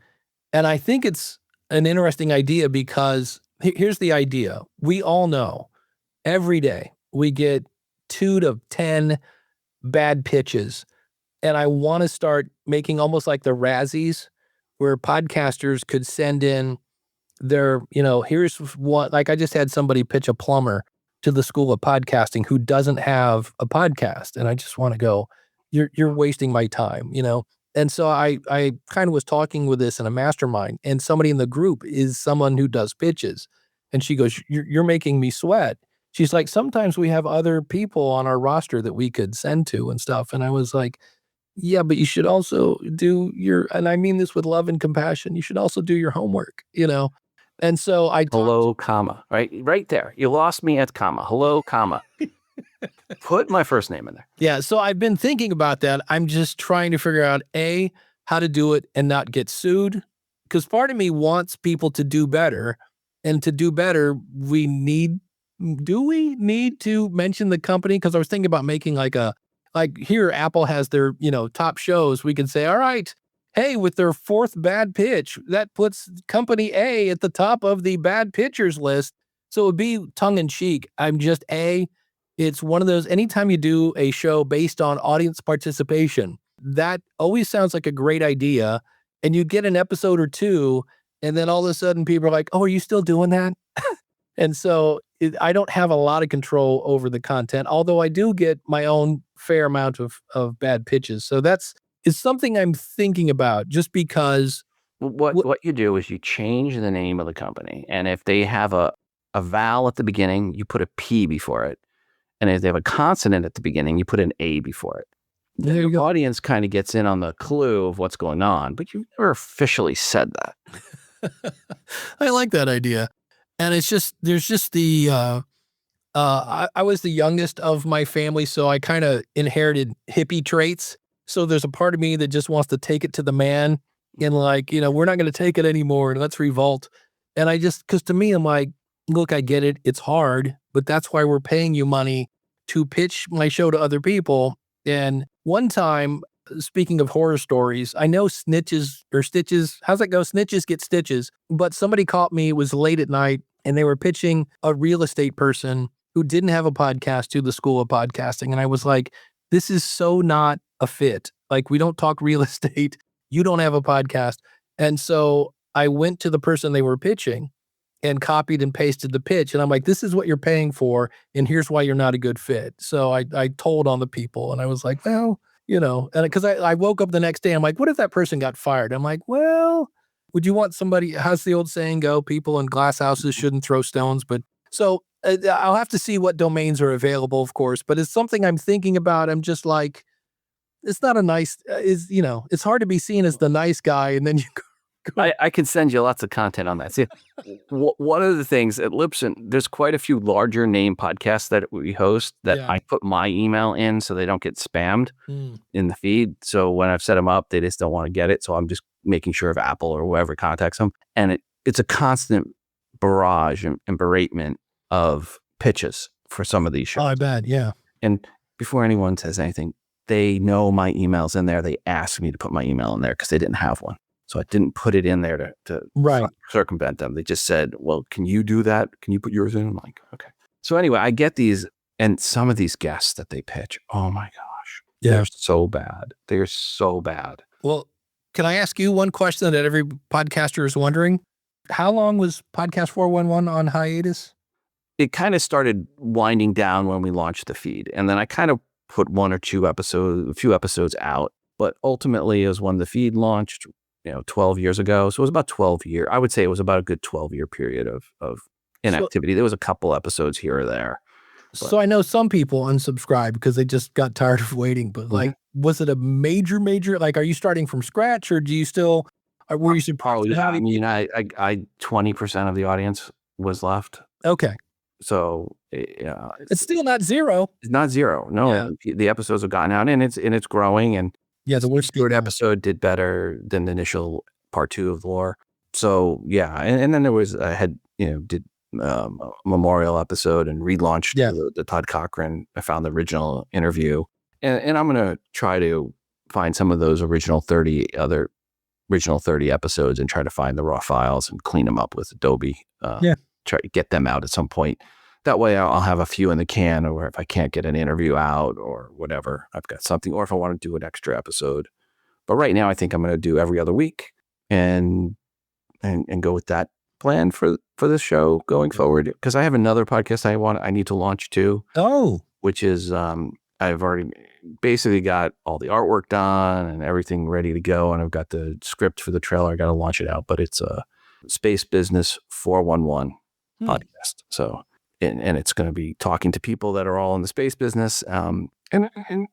and I think it's an interesting idea because here's the idea. We all know every day we get 2 to 10 bad pitches, and I want to start making almost like the Razzies, where podcasters could send in their, here's what, like I just had somebody pitch a plumber to the School of Podcasting who doesn't have a podcast. And I just want to go, you're wasting my time, And so I kind of was talking with this in a mastermind, and somebody in the group is someone who does pitches. And she goes, you're making me sweat. She's like, sometimes we have other people on our roster that we could send to and stuff. And I was like, yeah, but you should also do and I mean this with love and compassion, you should also do your homework, And so hello, comma, right there. You lost me at comma. Hello, comma. Put my first name in there. Yeah. So I've been thinking about that. I'm just trying to figure out how to do it and not get sued. Because part of me wants people to do better, and to do better, do we need to mention the company? Because I was thinking about making like here, Apple has their, top shows. We can say, all right, hey, with their 4th bad pitch, that puts company A at the top of the bad pitchers list. So it would be tongue in cheek. It's one of those, anytime you do a show based on audience participation, that always sounds like a great idea. And you get an episode or two, and then all of a sudden people are like, oh, are you still doing that? And so I don't have a lot of control over the content, although I do get my own fair amount of bad pitches. So it's something I'm thinking about, just because. What you do is you change the name of the company, and if they have a vowel at the beginning, you put a P before it, and if they have a consonant at the beginning, you put an A before it. There you The go. audience kind of gets in on the clue of what's going on, but you've never officially said that. I like that idea. And there's just the, I was the youngest of my family, so I kind of inherited hippie traits. So there's a part of me that just wants to take it to the man and we're not going to take it anymore and let's revolt. And because to me, I'm like, look, I get it. It's hard, but that's why we're paying you money to pitch my show to other people. And one time, speaking of horror stories, I know snitches or stitches. How's that go? Snitches get stitches. But somebody caught me. It was late at night, and they were pitching a real estate person who didn't have a podcast to the School of Podcasting. And I was like, this is so not a fit. Like, we don't talk real estate. You don't have a podcast. And so I went to the person they were pitching and copied and pasted the pitch. And I'm like, this is what you're paying for, and here's why you're not a good fit. So I told on the people, and I was like, well, and because I woke up the next day, I'm like, what if that person got fired? I'm like, well, would you want somebody, how's the old saying go? People in glass houses shouldn't throw stones. But so I'll have to see what domains are available, of course, but it's something I'm thinking about. I'm just like, it's not a nice, it's hard to be seen as the nice guy. And then you go. I can send you lots of content on that. See, one of the things at Libsyn, there's quite a few larger name podcasts that we host that I put my email in so they don't get spammed in the feed. So when I've set them up, they just don't want to get it. So I'm just making sure if Apple or whoever contacts them. And it's a constant barrage and beratement of pitches for some of these shows. Oh, I bet. Yeah. And before anyone says anything, they know my email's in there. They asked me to put my email in there because they didn't have one. So I didn't put it in there to circumvent them. They just said, well, can you do that? Can you put yours in? I'm like, okay. So anyway, I get these, and some of these guests that they pitch, oh my gosh, they're so bad. They're so bad. Well, can I ask you one question that every podcaster is wondering? How long was Podcast 411 on hiatus? It kind of started winding down when we launched the feed. And then I kind of put a few episodes out. But ultimately, it was when the feed launched, 12 years ago. So it was about 12 years. I would say it was about a good 12-year period of inactivity. There was a couple episodes here or there. But. So I know some people unsubscribe because they just got tired of waiting. But was it a major, are you starting from scratch, or do you still, were you surprised? I mean, I 20% of the audience was left. Okay. So it's still not zero. It's not zero. No, the episodes have gotten out, and it's growing. And the third episode did better than the initial part 2 of the lore. So and then there was did a memorial episode and relaunched the Todd Cochran. I found the original interview, and I'm gonna try to find some of those original 30 episodes and try to find the raw files and clean them up with Adobe. Try to get them out at some point. That way I'll have a few in the can, or if I can't get an interview out or whatever, I've got something, or if I want to do an extra episode. But right now I think I'm going to do every other week and go with that plan for this show going forward. Because I have another podcast I need to launch too. Oh. Which is, I've already basically got all the artwork done and everything ready to go. And I've got the script for the trailer. I got to launch it out, but it's a Space Business 411 podcast. So, and it's going to be talking to people that are all in the space business. And I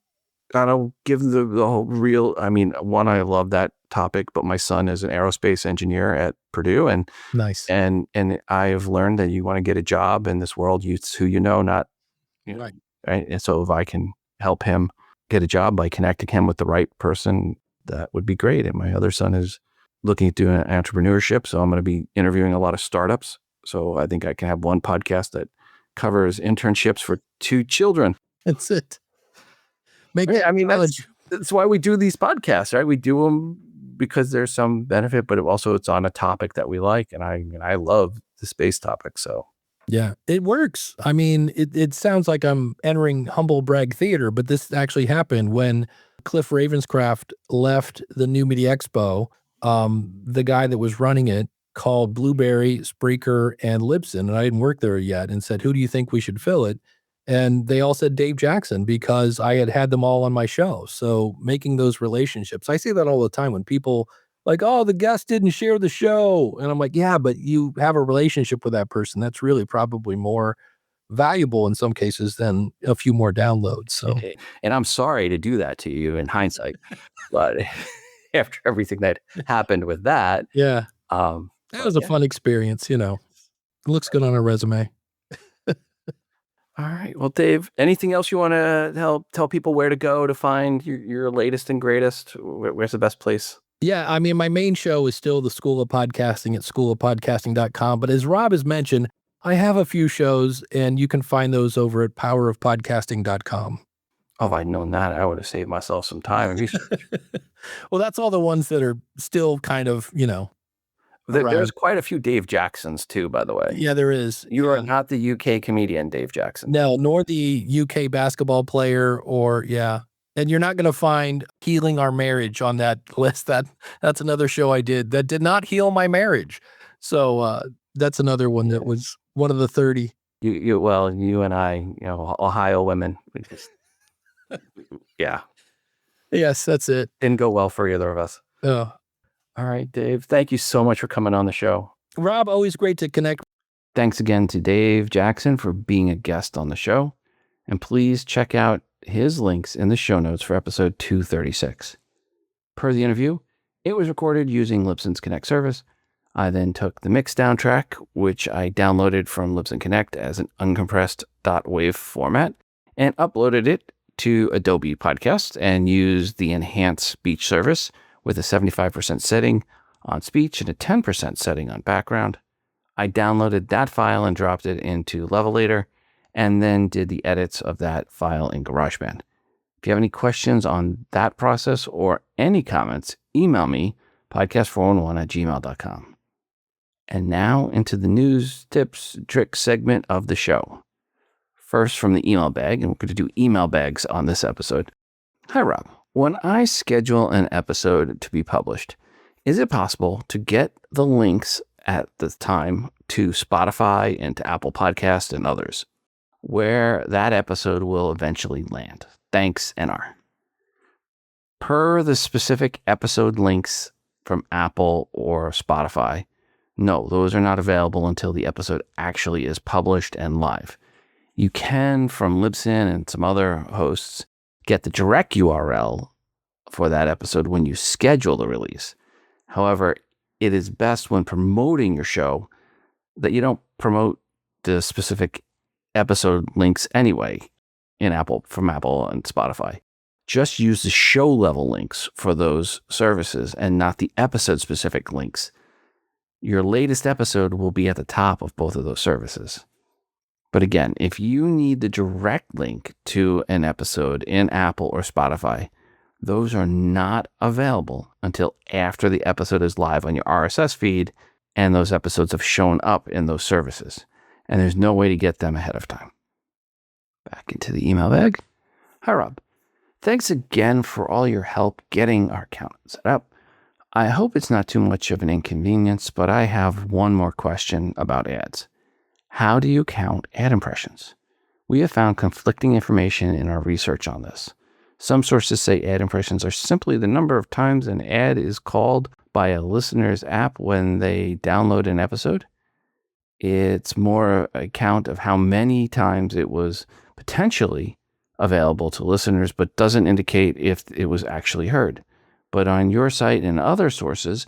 don't give the whole real, I mean, I love that topic, but my son is an aerospace engineer at Purdue, and nice. And I have learned that you want to get a job in this world, it's who not, right. And so if I can help him get a job by connecting him with the right person, that would be great. And my other son is looking at doing entrepreneurship. So I'm going to be interviewing a lot of startups. So I think I can have one podcast that covers internships for 2 children. That's it. That's why we do these podcasts, right? We do them because there's some benefit, but it's on a topic that we like. And I love the space topic. So Yeah, it works. I mean, it sounds like I'm entering humble brag theater, but this actually happened when Cliff Ravenscraft left the New Media Expo. The guy that was running it called Blueberry, Spreaker, and Libsyn, and I didn't work there yet, and said, "Who do you think we should fill it?" And they all said Dave Jackson because I had them all on my show. So making those relationships, I see that all the time when people like, oh, the guest didn't share the show. And I'm like, yeah, but you have a relationship with that person. That's really probably more valuable in some cases than a few more downloads. So, And I'm sorry to do that to you in hindsight, but after everything that happened with that, yeah, um, that was a fun experience. It looks good on a resume. All right. Well, Dave, anything else you want to tell people where to go to find your latest and greatest? Where's the best place? Yeah, I mean, my main show is still the School of Podcasting at schoolofpodcasting.com. But as Rob has mentioned, I have a few shows, and you can find those over at powerofpodcasting.com. Oh, if I'd known that, I would have saved myself some time. Well, that's all the ones that are still kind of, There's quite a few Dave Jacksons, too, by the way. Yeah, there is. You are not the UK comedian, Dave Jackson. No, nor the UK basketball player And you're not going to find Healing Our Marriage on that list. That's another show I did that did not heal my marriage. So that's another one that was one of the 30. You and I, Ohio women. Yeah. Yes, that's it. Didn't go well for either of us. Oh. All right, Dave. Thank you so much for coming on the show. Rob, always great to connect. Thanks again to Dave Jackson for being a guest on the show. And please check out his links in the show notes for episode 236. Per the interview, it was recorded using Libsyn's Connect service. I then took the mixdown track, which I downloaded from Libsyn Connect as an uncompressed .wav format, and uploaded it to Adobe Podcast and used the enhanced speech service with a 75% setting on speech and a 10% setting on background. I downloaded that file and dropped it into Levelator, and then did the edits of that file in GarageBand. If you have any questions on that process or any comments, email me, podcast411@gmail.com. And now into the news, tips, tricks segment of the show. First from the email bag, and we're going to do email bags on this episode. Hi, Rob. When I schedule an episode to be published, is it possible to get the links at the time to Spotify and to Apple Podcast and others, where that episode will eventually land? Thanks, NR. Per the specific episode links from Apple or Spotify, no, those are not available until the episode actually is published and live. You can, from Libsyn and some other hosts, get the direct URL for that episode when you schedule the release. However, it is best when promoting your show that you don't promote the specific episode links anyway from Apple and Spotify. Just use the show level links for those services and not the episode specific links. Your latest episode will be at the top of both of those services. But again, if you need the direct link to an episode in Apple or Spotify, those are not available until after the episode is live on your RSS feed and those episodes have shown up in those services. And there's no way to get them ahead of time. Back into the email bag. Hi, Rob. Thanks again for all your help getting our account set up. I hope it's not too much of an inconvenience, but I have one more question about ads. How do you count ad impressions? We have found conflicting information in our research on this. Some sources say ad impressions are simply the number of times an ad is called by a listener's app when they download an episode. It's more a count of how many times it was potentially available to listeners, but doesn't indicate if it was actually heard. But on your site and other sources,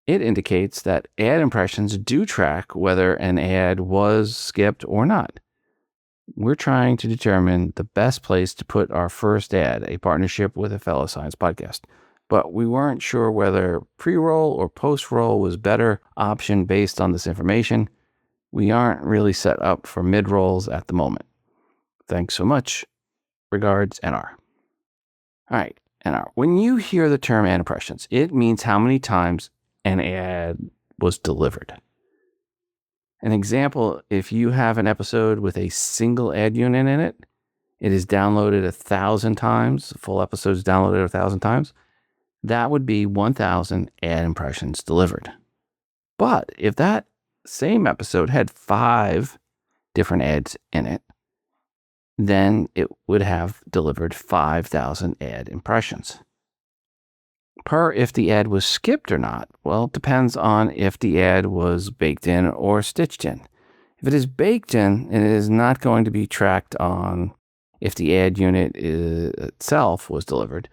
it indicates that ad impressions do track whether an ad was skipped or not. We're trying to determine the best place to put our first ad, a partnership with a fellow science podcast. But we weren't sure whether pre-roll or post-roll was better option based on this information. We aren't really set up for mid-rolls at the moment. Thanks so much. Regards, NR. All right, NR. When you hear the term ad impressions, it means how many times an ad was delivered. An example, if you have an episode with a single ad unit in it, it is downloaded 1,000 times, the full episode is downloaded 1,000 times, that would be 1,000 ad impressions delivered. But if that same episode had 5 different ads in it, then it would have delivered 5,000 ad impressions. Per if the ad was skipped or not, well, it depends on if the ad was baked in or stitched in. If it is baked in, it is not going to be tracked on if the ad unit itself was delivered.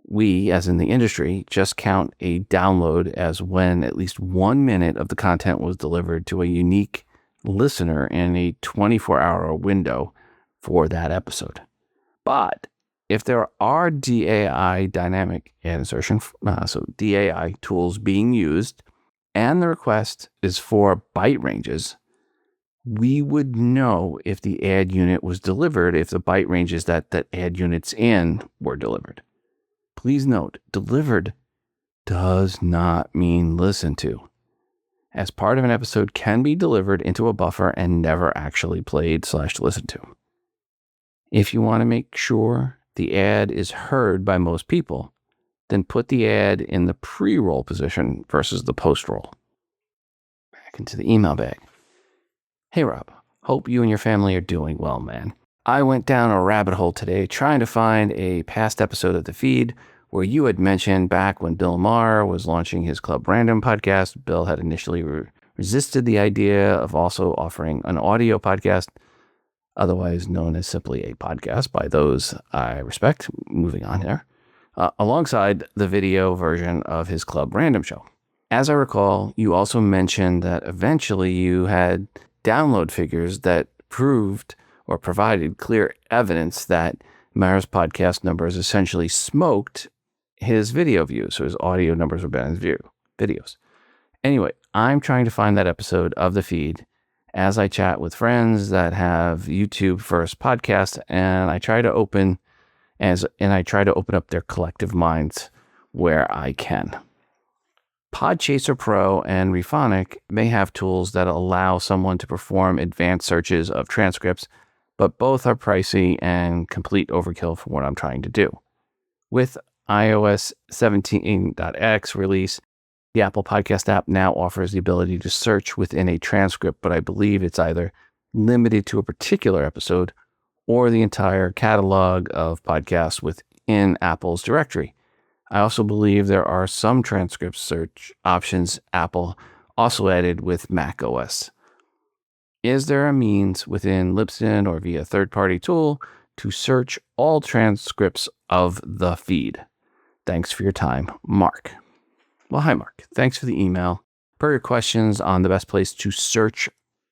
We, as in the industry, just count a download as when at least 1 minute of the content was delivered to a unique listener in a 24-hour window for that episode. But if there are DAI, dynamic ad insertion, so DAI tools being used, and the request is for byte ranges, we would know if the ad unit was delivered if the byte ranges that ad unit's in were delivered. Please note, delivered does not mean listened to, as part of an episode can be delivered into a buffer and never actually played/listened to. If you want to make sure the ad is heard by most people, then put the ad in the pre-roll position versus the post-roll. Back into the email bag. Hey Rob, hope you and your family are doing well, man. I went down a rabbit hole today trying to find a past episode of the feed where you had mentioned back when Bill Maher was launching his Club Random podcast, Bill had initially resisted the idea of also offering an audio podcast, otherwise known as simply a podcast by those I respect. Moving on here. Alongside the video version of his Club Random show. As I recall, you also mentioned that eventually you had download figures that proved or provided clear evidence that Maher's podcast numbers essentially smoked his video views, so his audio numbers were better than his videos. Anyway, I'm trying to find that episode of the feed as I chat with friends that have YouTube first podcasts, and I try to open up their collective minds where I can. Podchaser Pro and Rephonic may have tools that allow someone to perform advanced searches of transcripts, but both are pricey and complete overkill for what I'm trying to do. With iOS 17.x release, the Apple Podcast app now offers the ability to search within a transcript, but I believe it's either limited to a particular episode or the entire catalog of podcasts within Apple's directory. I also believe there are some transcript search options Apple also added with Mac OS. Is there a means within Libsyn or via third-party tool to search all transcripts of the feed? Thanks for your time, Mark. Well, hi, Mark. Thanks for the email. Per your questions on the best place to search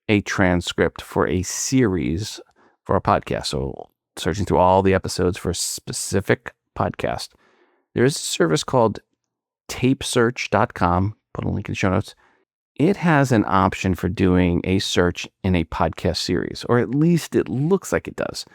a transcript for a series for a podcast, so searching through all the episodes for a specific podcast, there is a service called tapesearch.com. Put a link in the show notes. It has an option for doing a search in a podcast series, or at least it looks like it does.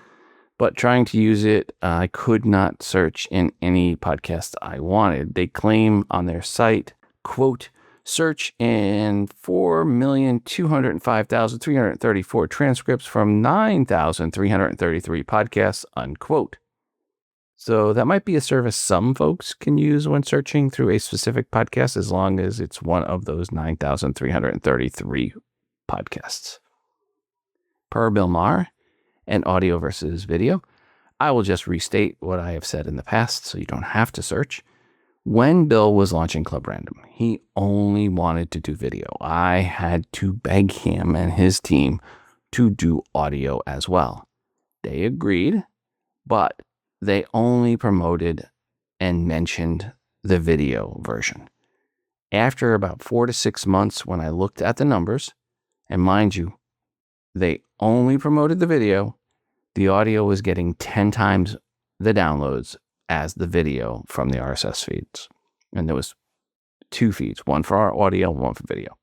But trying to use it, I could not search in any podcast I wanted. They claim on their site, quote, search in 4,205,334 transcripts from 9,333 podcasts, unquote. So that might be a service some folks can use when searching through a specific podcast, as long as it's one of those 9,333 podcasts. Per Bill Maher and audio versus video, I will just restate what I have said in the past so you don't have to search. When Bill was launching Club Random, he only wanted to do video. I had to beg him and his team to do audio as well. They agreed, but they only promoted and mentioned the video version. After about 4 to 6 months, when I looked at the numbers, and mind you, they only promoted the video, the audio was getting 10 times the downloads as the video from the RSS feeds. And there was 2 feeds, one for our audio, one for video.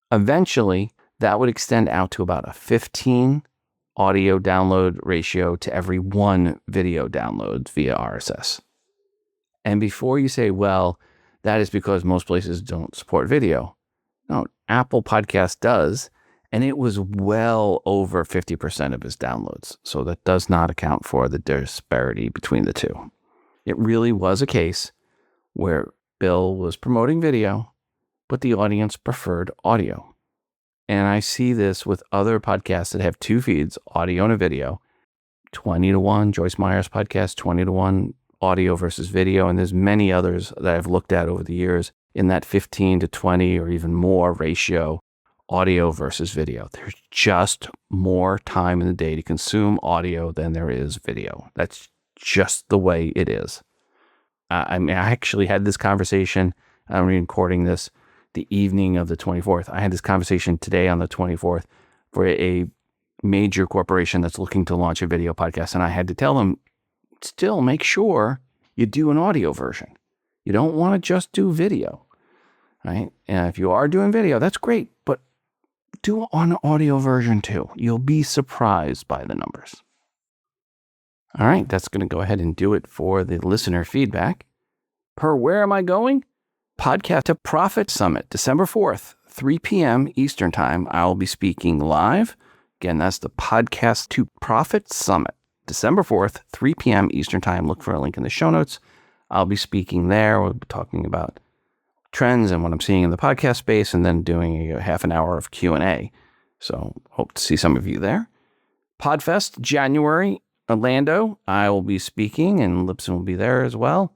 Eventually, that would extend out to about a 15 audio download ratio to every 1 video download via RSS. And before you say, well, that is because most places don't support video. No, Apple Podcast does, And it was well over 50% of his downloads. So that does not account for the disparity between the two. It really was a case where Bill was promoting video, but the audience preferred audio. And I see this with other podcasts that have two feeds, audio and a video. 20-1, Joyce Meyer's podcast, 20-1 audio versus video. And there's many others that I've looked at over the years in that 15-20 or even more ratio, audio versus video. There's just more time in the day to consume audio than there is video. That's just the way it is. I actually had this conversation, I'm recording this the evening of the 24th. I had this conversation today on the 24th for a major corporation that's looking to launch a video podcast. And I had to tell them, still make sure you do an audio version. You don't want to just do video, right? And if you are doing video, that's great, but do an audio version too. You'll be surprised by the numbers. All right, that's going to go ahead and do it for the listener feedback. Per where am I going? Podcast to Profit Summit, December 4th, 3 p.m. Eastern Time. I'll be speaking live. Again, that's the Podcast to Profit Summit, December 4th, 3 p.m. Eastern Time. Look for a link in the show notes. I'll be speaking there. We'll be talking about trends and what I'm seeing in the podcast space, and then doing a half an hour of Q&A. So hope to see some of you there. Podfest, January, Orlando. I will be speaking, and Libsyn will be there as well.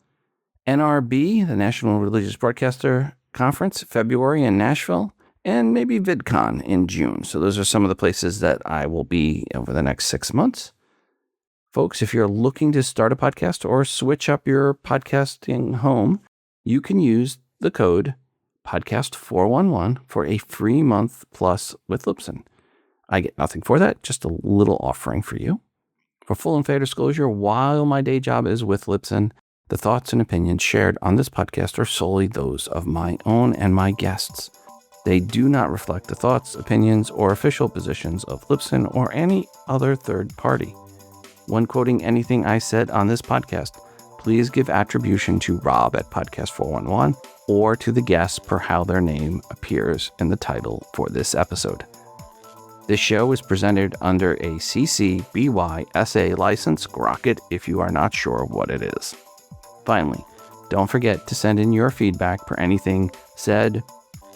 NRB, the National Religious Broadcaster Conference, February in Nashville, and maybe VidCon in June. So those are some of the places that I will be over the next 6 months. Folks, if you're looking to start a podcast or switch up your podcasting home, you can use the code podcast411 for a free month plus with Libsyn. I get nothing for that, just a little offering for you. For full and fair disclosure, while my day job is with Libsyn, the thoughts and opinions shared on this podcast are solely those of my own and my guests. They do not reflect the thoughts, opinions, or official positions of Libsyn or any other third party. When quoting anything I said on this podcast, please give attribution to Rob at Podcast411 or to the guests per how their name appears in the title for this episode. This show is presented under a CC BY SA license. Grok it if you are not sure what it is. Finally, don't forget to send in your feedback for anything said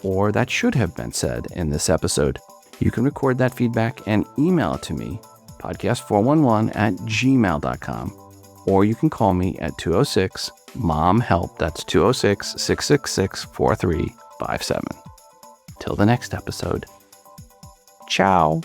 or that should have been said in this episode. You can record that feedback and email it to me, podcast411@gmail.com, or you can call me at 206-MOM-HELP. That's 206-666-4357. Till the next episode. Ciao.